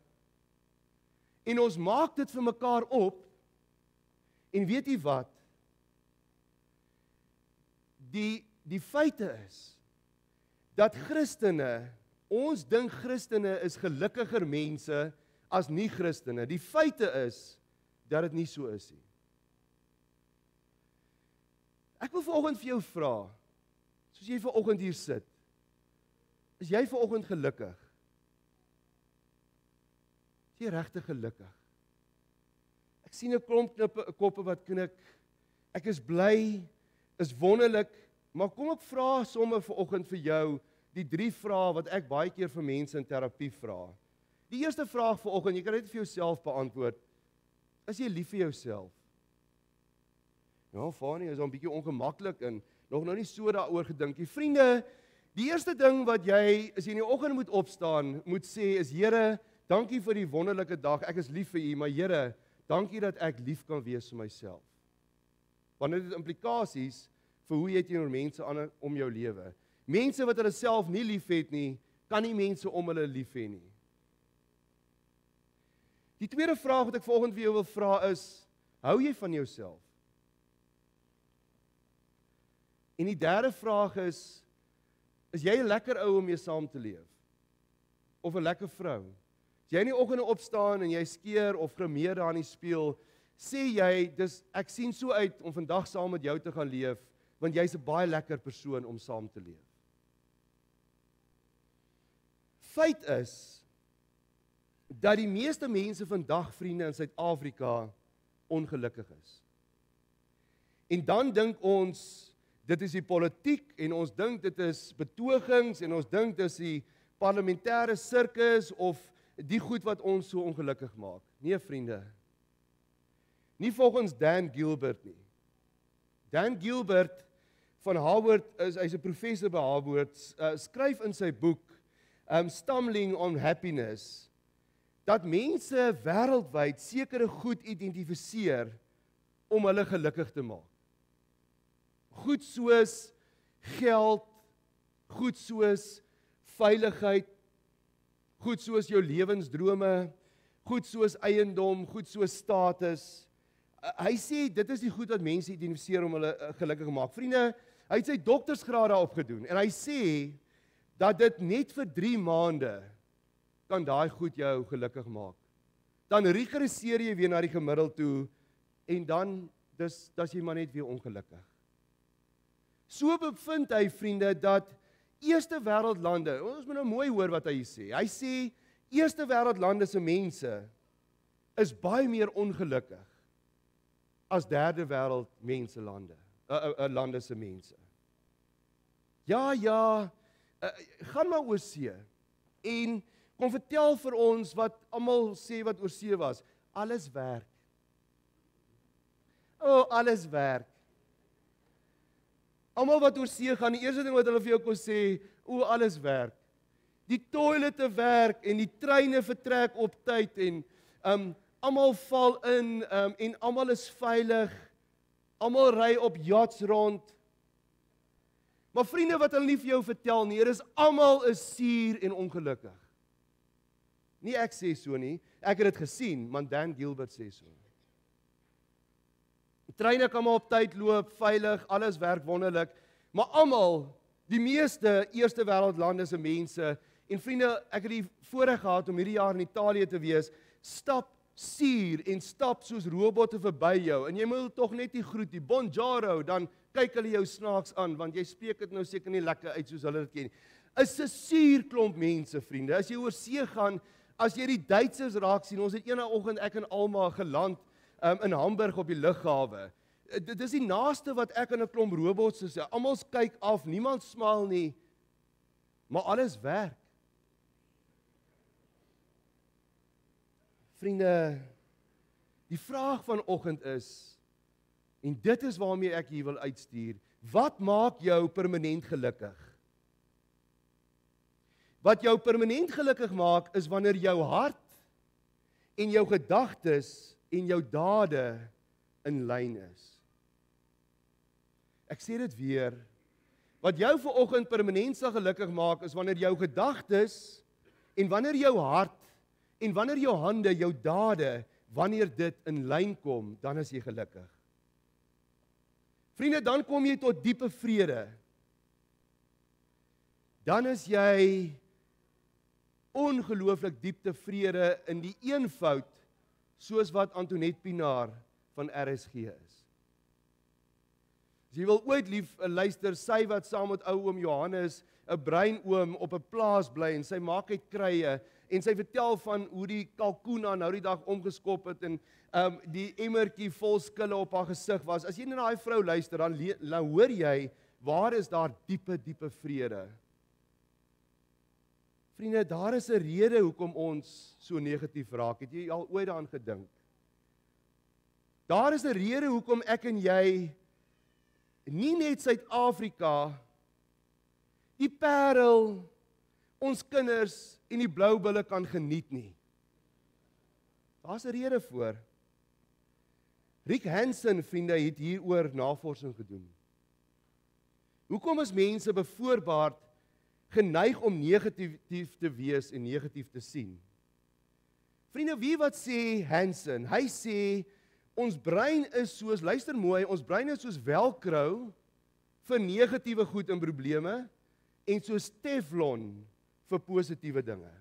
en ons maak dit vir mekaar op. En weet jy wat? Die feite is dat Christene, ons dink Christene is gelukkiger mense as nie Christene. Die feite is dat dit nie so is nie. Ek wil vanoggend vir jou vra, soos jy vanoggend hier sit, is jy vanoggend gelukkig? Is jy regtig gelukkig? Ek sien 'n klomp koppe wat knik. Ek is bly, is wonderlik, maar kom ek vra sommer vanoggend vir jou die 3 vrae wat ek baie keer vir mense in terapie vra. Die eerste vraag vanoggend, jy kan dit vir jouself beantwoord. Is jy lief vir jouself? Ja, Fanie, is al 'n bietjie ongemaklik en nog nie so daaroor gedink nie. Vriende, die eerste ding wat jy, as jy in die oggend moet opstaan, moet sê is, Here, dankie vir die wonderlike dag. Ek is lief vir U, maar Here, dankie dat ek lief kan wees vir myself. Want dit het implikasies vir hoe jy teenoor mense om jou lewe. Mense wat hulle self nie lief het nie, kan nie mense om hulle lief hê nie. Die tweede vraag wat ek vanoggend vir jou wil vra is, hou jy van jouself? En die derde vraag is jy 'n lekker ou om mee saam te leef? Of 'n lekker vrou? As jy in die oggende opstaan en jy skeer of grimeer daar in die spieël, sê jy, ek sien so uit om vandag saam met jou te gaan leef, want jy's 'n baie lekker persoon om saam te leef. Feit is dat die meeste mense vandag, vriende, in Suid-Afrika ongelukkig is. En dan dink ons, dit is die politiek, en ons dink dit is betogings, en ons dink dit is die parlementêre sirkus, of die goed wat ons so ongelukkig maak. Nee, vriende. Nie volgens Dan Gilbert nie. Dan Gilbert van Harvard, hy's 'n professor by Harvard, skryf in sy boek, Stumbling on Happiness, dat mense wêreldwyd sekere goed identifiseer om hulle gelukkig te maak. Goed soos geld, goed soos veiligheid, goed soos jou lewensdrome, goed soos eiendom, goed soos status. Hy sê dit is die goed wat mense identifiseer om hulle gelukkig maak. Vriende, hy het sy doktorsgraad daarop gedoen en hy sê dat dit net vir 3 maande kan daai goed jou gelukkig maak. Dan regresseer jy weer na die gemiddeld toe en dan dis jy maar net weer ongelukkig. So bevind hy, vriende, dat eerste wêreldlande, ons moet nou mooi hoor wat hy sê. Hy sê eerste wêreldlande se mense is baie meer ongelukkig as derde wêreld mense lande se mense. Ja, gaan maar oor see en kom vertel vir ons wat almal sê wat oor see was. Alles werk. Alles werk. Almal wat oor see gaan, die eerste ding wat hulle vir jou kon sê, alles werk. Die toilette werk en die treine vertrek op tyd en almal val in en almal is veilig. Almal ry op yachts rond. Maar vriende, wat hulle nie vir jou vertel nie, is almal is suur en ongelukkig. Nie ek sê so nie, ek het dit gesien, maar Dan Gilbert sê so. Die treine kan maar op tyd loop, veilig, alles werk wonderlik, maar almal, die meeste eerste wêreldlande se mense, en vriende, ek het die voorreg gehad om hierdie jaar in Italië te wees, stap suur en stap soos robotte verby jou, en jy moet tog net nie groet die bonjour, dan kyk hulle jou snaaks aan, want jy spreek dit nou seker nie lekker uit soos hulle dit ken. Is 'n suur klomp mense, vriende. As jy oor see gaan, as jy die Duitsers raak sien, ons het ene oggend ek en Alma geland in Hamburg op die lughawe. Dit is die naaste wat ek aan 'n klomp robots is. Almal kyk af, niemand smaal nie, maar alles werk. Vriende, die vraag vanoggend is, en dit is waarmee ek hier wil uitstuur, wat maak jou permanent gelukkig? Wat jou permanent gelukkig maak, is wanneer jou hart en jou gedagtes en jou dade in lyn is. Ek sê dit weer, wat jou vanoggend permanent sal gelukkig maak is wanneer jou gedagtes en wanneer jou hart en wanneer jou hande, jou dade, wanneer dit in lyn kom, dan is jy gelukkig. Vriende, dan kom jy tot diepe vrede. Dan is jy ongelooflik diep tevrede in die eenvoud, soos wat Antoinette Pinaar van RSG is. As jy wil ooit luister, sy wat saam met ou oom Johannes, 'n breinoom op 'n plaas bly en sy maak uit krye en sy vertel van hoe die kalkoen aan nou die dag omgeskop het en die emmertjie vol skille op haar gesig was. As jy na daai vrou luister, dan hoor jy waar is daar diepe vrede. Vriende, daar is 'n rede hoekom ons so negatief raak. Het jy al ooit daaraan gedink? Daar is 'n rede hoekom ek en jy nie net Suid-Afrika, die parel, ons kinders en die blou bulle kan geniet nie. Daar's 'n rede voor. Rick Hansen, vriende, het hieroor navorsing gedoen. Hoekom is mense bevoorbaard geneig om negatief te wees en negatief te sien? Vriende, wie wat sê Hansen? Hy sê ons brein is soos, luister mooi, ons brein is soos velcro vir negatiewe goed en probleme en soos teflon vir positiewe dinge.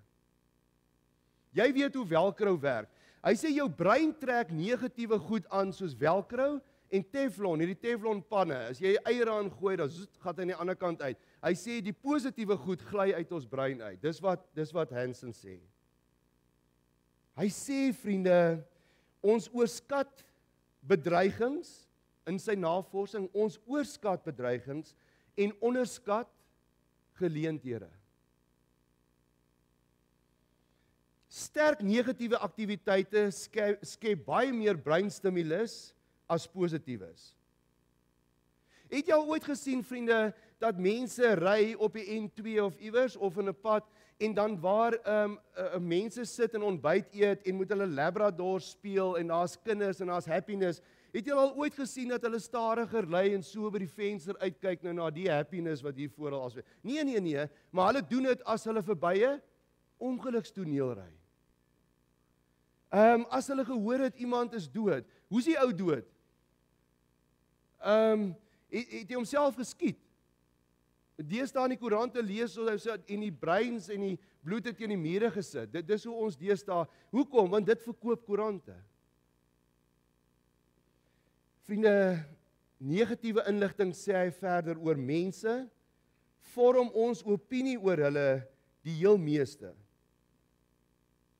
Jy weet hoe velcro werk. Hy sê jou brein trek negatiewe goed aan soos velcro en teflon, hierdie teflon panne. As jy eier aangooi, dan gaan hy aan die ander kant uit. Hy sê die positiewe goed gly uit ons brein uit. Dis wat Hansen sê. Hy sê, vriende, ons oorskat bedreigings in sy navorsing, ons oorskat bedreigings en onderskat geleenthede. Sterk negatiewe aktiwiteite skep baie meer breinstimulus as positiefes. Het jy al ooit gesien, vriende, dat mense ry op die N2 of iewers of in 'n pad en dan waar mense sit en ontbyt eet en moet hulle Labrador speel en daar's kinders en daar's happiness. Het jy al ooit gesien dat hulle stadiger ry en so by die venster uitkyk nou na die happiness wat hier voor hulle as? Nee, maar hulle doen dit as hulle verby 'n ongelukstoneel ry. As hulle gehoor het iemand is dood. Hoe's die ou dood? Het hy homself geskiet? Deesdae in die koerante lees so en die breins en die bloed het teen die mure gesit. Dis hoe ons deesdae. Hoekom? Want dit verkoop koerante. Vriende, negatiewe inligting sê hy verder oor mense, vorm ons opinie oor hulle die heel meeste.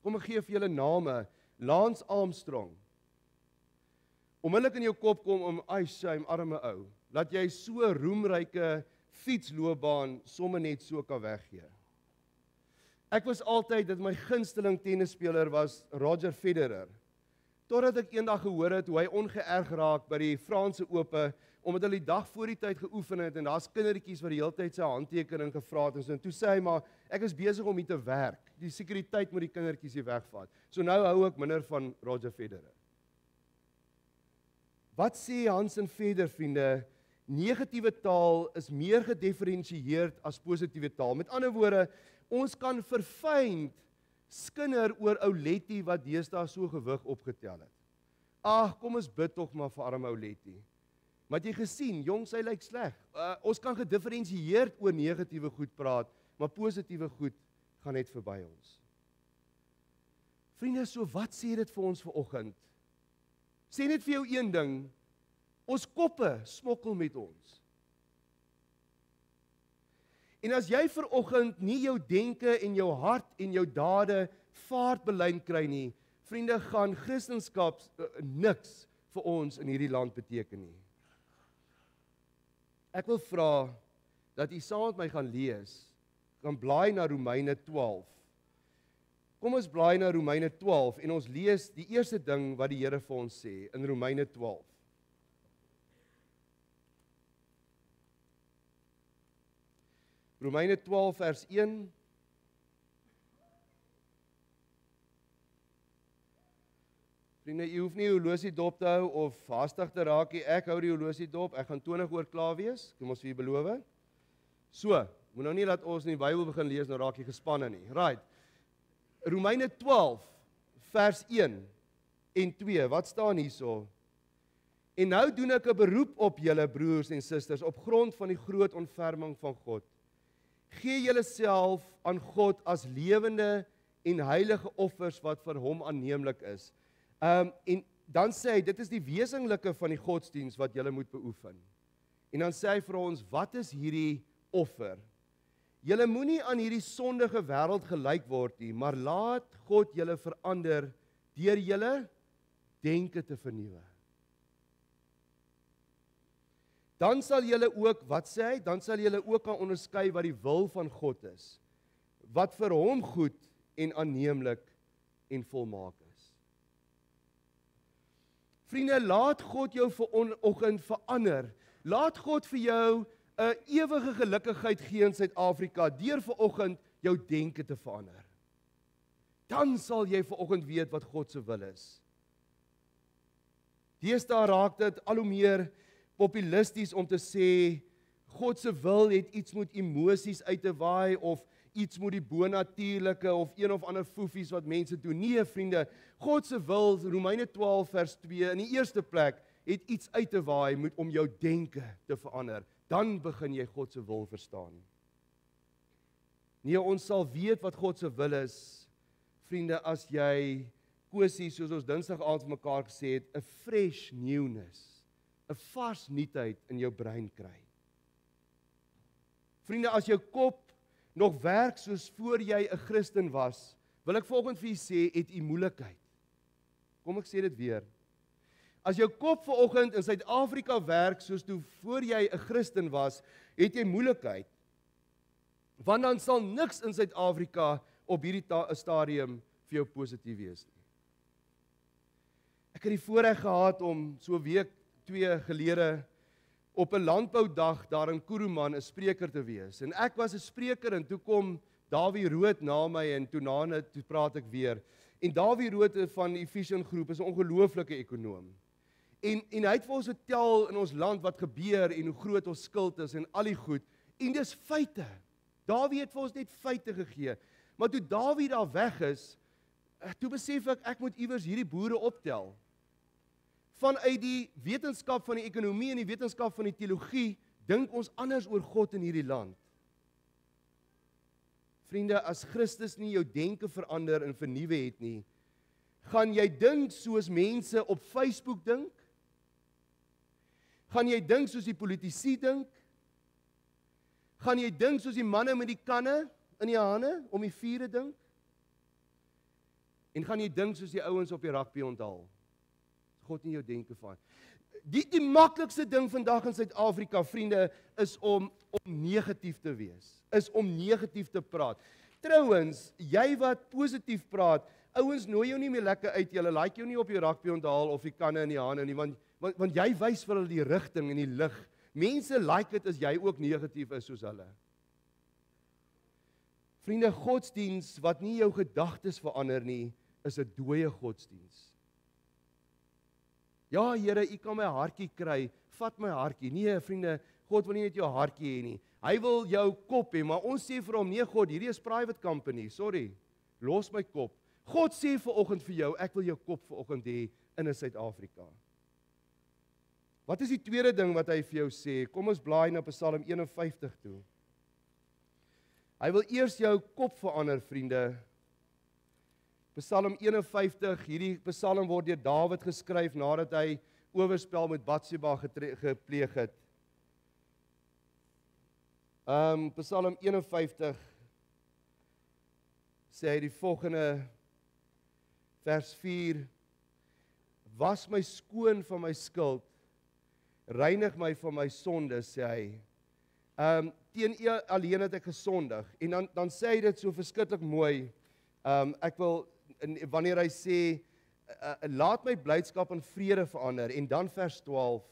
Kom ek gee vir julle name. Lance Armstrong. Onmiddellik in jou kop kom om, shame, arme ou, dat jy so roemryke fietsloopbaan sommer net so kan weggee. Ek was altyd dat my gunsteling tennisspeler was Roger Federer. Totdat ek eendag gehoor het hoe hy ongeërg raak by die Franse Ope, omdat hulle die dag voor die tyd geoefen het en daar's kindertjies wat die hele tyd sy handtekening gevra het en toe sê hy maar ek is besig om hier te werk. Die sekuriteit moet die kindertjies hier wegvat. So nou hou ek minder van Roger Federer. Wat sê Hansen verder, vriende? Negatiewe taal is meer gedifferensieerd as positiewe taal. Met ander woorde, ons kan verfynd skinder oor ou Letty wat deesdae so gewig opgetel het. Ag, kom ons bid tog maar vir arme ou Letty. Maar jy gesien, jong, sy lyk sleg. Ons kan gedifferensieerd oor negatiewe goed praat, maar positiewe goed gaan net verby ons. Vriende, so wat sê dit vir ons vanoggend? Sê net vir jou een ding, ons koppe smokkel met ons. En as jy vanoggend nie jou denke en jou hart en jou dade vaartbelyn kry nie, vriende, gaan Christendom niks vir ons in hierdie land beteken nie. Ek wil vra dat u saam met my gaan lees, gaan blaai na Romeine 12. Kom ons blaai na Romeine 12 en ons lees die eerste ding wat die Here vir ons sê in Romeine 12. Romeine 12 vers 1. Vriende, jy hoef nie die horlosie dop te hou of haastig te raak nie. Ek hou die horlosie dop. Ek gaan 20 oor klaar wees. Kom ons vir julle beloof. So, moet nou nie dat ons in die Bybel begin lees nou raak jy gespanne nie. Right. Romeine 12 vers 1 en 2. Wat staan hierso? En nou doen ek 'n beroep op julle broers en susters op grond van die groot ontferming van God. Gee julleself aan God as lewende en heilige offers wat vir hom aanneemlik is. En dan sê hy, dit is die wesenlike van die godsdiens wat julle moet beoefen. En dan sê hy vir ons, wat is hierdie offer? Julle moenie aan hierdie sondige wêreld gelyk word nie, maar laat God julle verander deur julle denke te vernuwe. Dan sal julle ook, wat sê hy? Dan sal julle ook kan onderskei wat die wil van God is, wat vir hom goed en aanneemlik en volmaak is. Vriende, laat God jou vanoggend verander. Laat God vir jou 'n ewige gelukkigheid gee in Suid-Afrika deur vanoggend jou denke te verander. Dan sal jy vanoggend weet wat God se wil is. Deesdae raak dit al hoe meer populisties om te sê God se wil het iets met emosies uit te waai of iets moet die bonatuurlike of een of ander foefies wat mense doen. Nee, vriende, God se wil, Romeine 12 vers 2, in die eerste plek, het iets uit te waai moet om jou denke te verander. Dan begin jy God se wil verstaan. Nee, ons sal weet wat God se wil is, vriende, as jy kosie, soos ons Dinsdag aand vir mekaar gesê het, 'n fresh newness, 'n vars nuutheid in jou brein kry. Vriende, as jou kop nog werk soos voor jy 'n Christen was, wil ek vanoggend vir julle sê, het jy moeilikheid. Kom ek sê dit weer. As jou kop vanoggend in Suid-Afrika werk soos toe voor jy 'n Christen was, het jy moeilikheid. Want dan sal niks in Suid-Afrika op hierdie stadium vir jou positief wees nie. Ek het die voorreg gehad om so 'n week, 2 gelede op 'n landboudag daar in Kuruman 'n spreker te wees. En ek was 'n spreker en toe kom Dawie Rood na my en toe praat ek weer. En Dawie Rood van die Vision Groep is 'n ongelooflike ekonoom. En hy het vir ons vertel in ons land wat gebeur en hoe groot ons skuld is en al die goed. En dis feite. Dawie het vir ons net feite gegee. Maar toe Dawie daar weg is, toe besef ek moet iewers hierdie boere optel. Vanuit die wetenskap van die ekonomie en die wetenskap van die teologie, dink ons anders oor God in hierdie land. Vriende, as Christus nie jou denke verander en vernuwe het nie, gaan jy dink soos mense op Facebook dink? Gaan jy dink soos die politici dink? Gaan jy dink soos die manne met die kanne in die hande om die vuur dink? En gaan jy dink soos die ouens op die rugby onthaal? God nie jou denke van. Die maklikste ding vandag in Suid-Afrika, vriende, is om negatief te wees. Is om negatief te praat. Trouwens, jy wat positief praat, ouens nooi jou nie meer lekker uit, julle like jou nie op die rugby onthaal of die kanne in die hande nie, want jy wys vir hulle die rigting en die lig. Mense like dit as jy ook negatief is soos hulle. Vriende, godsdiens wat nie jou gedagtes verander nie, is 'n dooie godsdiens. Ja, Here, U kan my hartjie kry, vat my hartjie. Nee, vriende, God wil nie net jou hartjie hê nie. Hy wil jou kop hê, maar ons sê vir hom, nee God, hierdie is private company, sorry, los my kop. God sê vanoggend vir jou, ek wil jou kop vanoggend hê in Suid-Afrika. Wat is die tweede ding wat hy vir jou sê? Kom ons blaai na Psalm 51 toe. Hy wil eers jou kop verander, vriende. Psalm 51, hierdie psalm word deur Dawid geskryf nadat hy oorspel met Batseba gepleeg het. Psalm 51 sê hy die volgende vers 4: Was my skoon van my skuld, reinig my van my sonde, sê hy. Teen U alleen het ek gesondig. En dan sê hy dit so verskriklik mooi. Ek wil, wanneer hy sê, laat my blydskap in vrede verander, en dan vers 12,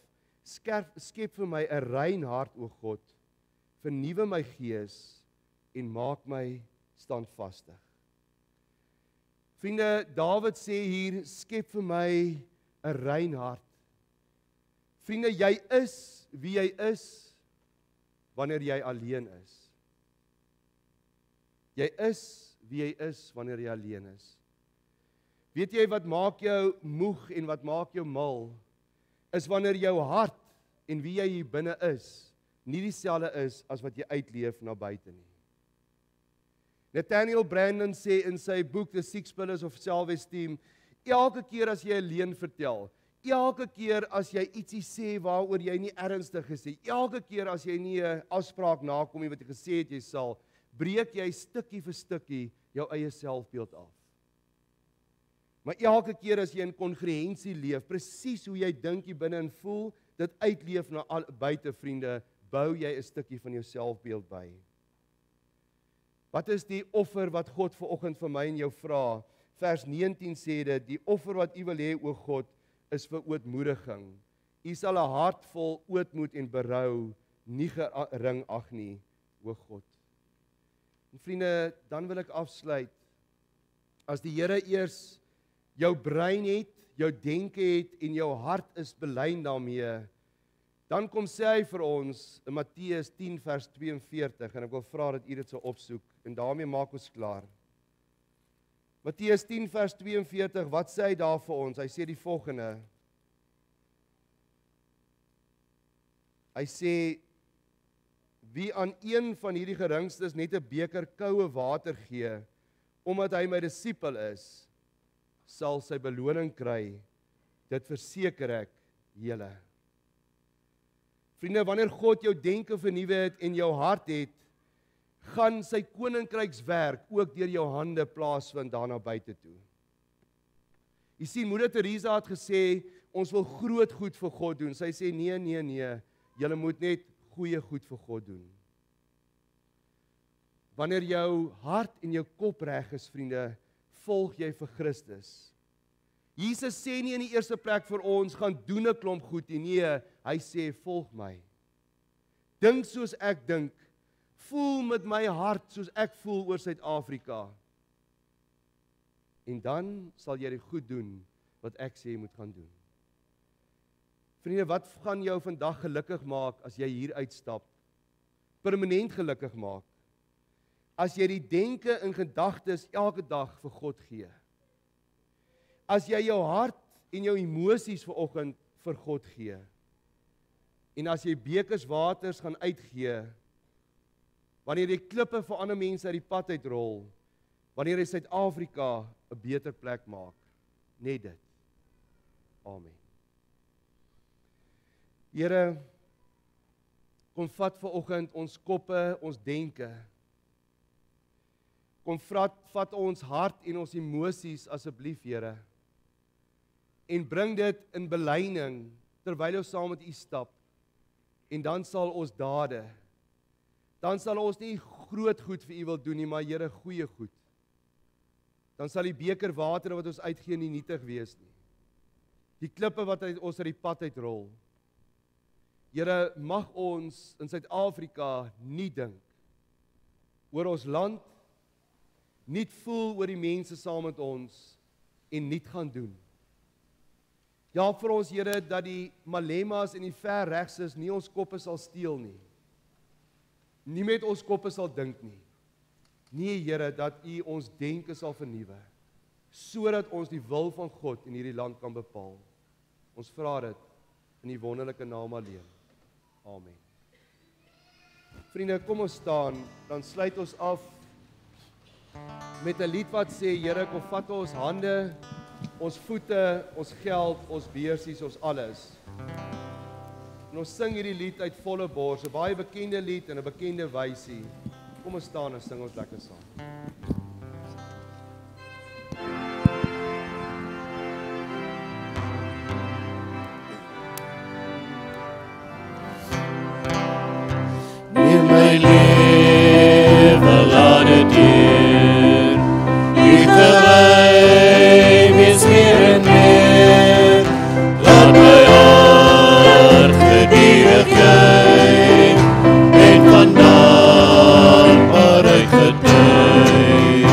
skep vir my 'n rein hart, o God, vernuwe my gees en maak my standvastig. Vriende, Dawid sê hier, skep vir my 'n rein hart. Vriende, jy is wie jy is wanneer jy alleen is. Jy is wie jy is wanneer jy alleen is. Weet jy wat maak jou moeg en wat maak jou mal? Is wanneer jou hart en wie jy hier binne is, nie dieselfde is as wat jy uitleef na buite nie. Nathaniel Brandon sê in sy boek The 6 Pillars of Self-Esteem, elke keer as jy 'n leuen vertel, elke keer as jy ietsie sê waaroor jy nie ernstig is nie, elke keer as jy nie 'n afspraak nakom nie wat jy gesê het jy sal, breek jy stukkie vir stukkie jou eie selfbeeld af. Maar elke keer as jy in kongruensie leef, presies hoe jy dink jy binne en voel, dit uitleef na buite, vriende, bou jy 'n stukkie van jou selfbeeld by. Wat is die offer wat God vanoggend vir my en jou vra? Vers 19 sê dit, die offer wat u wil hê, o God, is vir ootmoediging. U sal 'n hart vol ootmoed en berou nie gering ag nie, o God. En vriende, dan wil ek afsluit. As die Here eers jou brein het, jou denke het en jou hart is belyn daarmee, dan kom sê hy vir ons in Matteus 10 vers 42 en ek wil vra dat u dit sal opsoek en daarmee maak ons klaar. Matteus 10 vers 42, wat sê hy daar vir ons? Hy sê die volgende. Hy sê, wie aan een van hierdie geringstes net 'n beker koue water gee, omdat hy my disipel is, sal sy beloning kry. Dit verseker ek julle. Vriende, wanneer God jou denke vernuwe het en jou hart het, gaan sy koninkrykswerk ook deur jou hande plaasvind daarna buite toe. Jy sien, Moeder Teresa het gesê, ons wil groot goed vir God doen. Sy sê, nee, julle moet net goeie goed vir God doen. Wanneer jou hart en jou kop reg is, vriende, volg jy vir Christus. Jesus sê nie in die eerste plek vir ons, gaan doen 'n klomp goed nie. Nee, hy sê, volg my. Dink soos ek dink. Voel met my hart soos ek voel oor Suid-Afrika. En dan sal jy dit goed doen wat ek sê jy moet gaan doen. Vriende, wat gaan jou vandag gelukkig maak as jy hier uitstap? Permanent gelukkig maak. As jy die denke en gedagtes elke dag vir God gee. As jy jou hart en jou emosies vanoggend vir God gee. En as jy bekers waters gaan uitgee, wanneer jy klippe vir ander mense uit die pad uitrol, wanneer jy Suid-Afrika 'n beter plek maak, net dit. Amen. Here, kom vat vanoggend ons koppe, ons denke. Kom vat ons hart en ons emosies asseblief, Here. En bring dit in belyning terwyl ons saam met U stap. En dan sal ons dade. Dan sal ons nie groot goed vir U wil doen nie, maar Here, goeie goed. Dan sal die beker water wat ons uitgee nie nietig wees nie. Die klippe wat ons uit die pad uitrol. Here, mag ons in Suid-Afrika nie dink oor ons land, nie voel oor die mense saam met ons en nie gaan doen. Ja, vir ons, Here, dat die malemas en die ver regses nie ons koppe sal steel nie. Nie met ons koppe sal dink nie. Nee, Here, dat U ons denke sal vernuwe, sodat ons die wil van God in hierdie land kan bepaal. Ons vra dit in die wonderlike naam alleen. Amen. Vriende, kom ons staan, dan sluit ons af met 'n lied wat sê, Here, kom vat ons hande, ons voete, ons geld, ons beursies, ons alles. En ons sing hierdie lied uit volle bors, 'n baie bekende lied en 'n bekende wysie. Kom ons staan en sing ons lekker saam. Neem my lewe, laat dit deur. U gewy wees meer en meer. Laat my hart geduldig juig en van dankbaarheid getuig.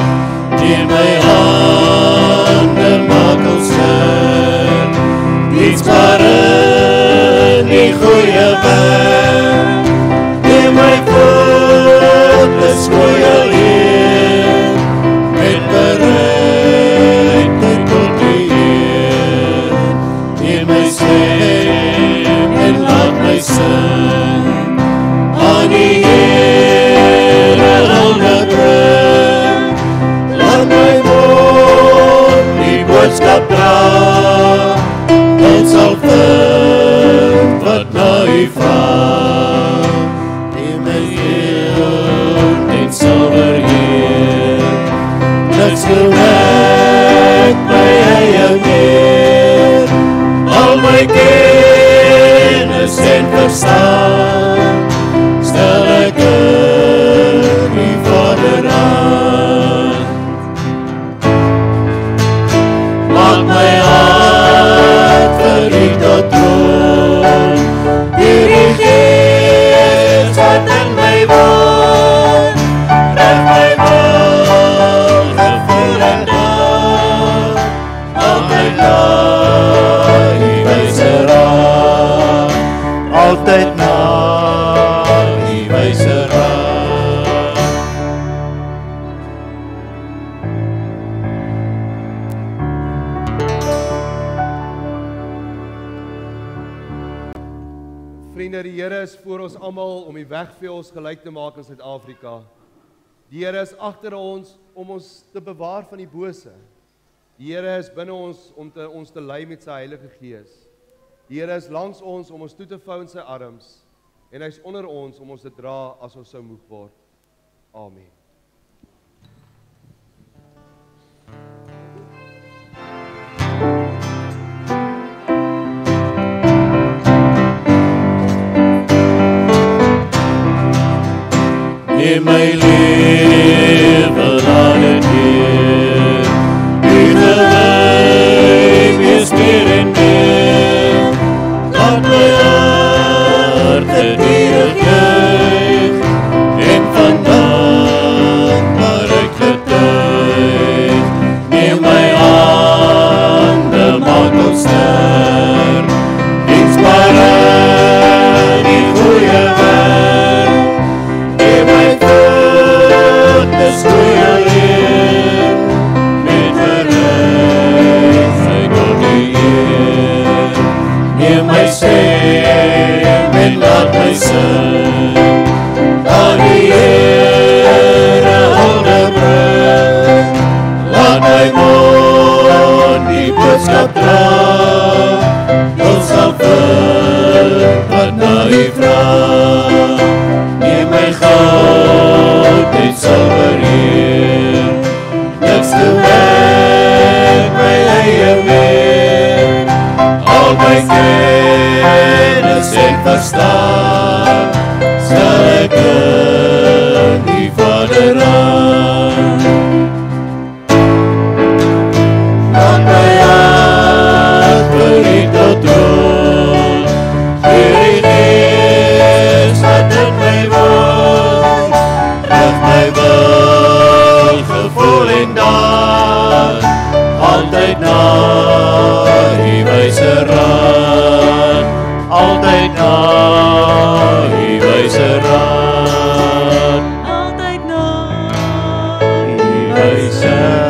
die Here hulde bring. Laat my mond die boodskap dra, ons sal vind wat na U vraag. Die my goud en silwer Heer, niks wil ek my eie meer. Al my kennis en verstaan stel ek in U Vaderhand. Maak my hart vir U tot troon, deur die Gees wat in my woon. Reg my wil, gevoel en daad, altyd na U wyse raad, altyd na U wyse raad. Vriende, die Here is voor ons almal om die weg vir ons gelyk te maak in Suid-Afrika. Die Here is agter ons om ons te bewaar van die bose. Die Here is binne ons om ons te lei met sy Heilige Gees. Die Here is langs ons om ons toe te vou in sy arms en hy is onder ons om ons te dra as ons sou moeg word. Amen. In my lewe laat dit Heer, U gelei wees meer en meer. Laat my hart het Heer juig, en vandaan waar ek getuig. Neem my hande, maak ons sterk, inspireer die goeie werk. Neem my voet, dis goeie leer, met geregtigheid tot die eer. Neem my stem en laat my sing, aan die Here hulde bring. Laat my mond die boodskap dra, ons sal vind wat na U vraag. Neem my goud en silwer Heer, niks doen ek my eie meer. Al my kennis en verstaan stel ek in U Vaderhand. Maak my hart vir U tot troon, deur die Gees wat in my woon. Reg my wil, gevoel en daad, altyd na U wyse raad, altyd na U wyse raad, altyd na U wyse raad.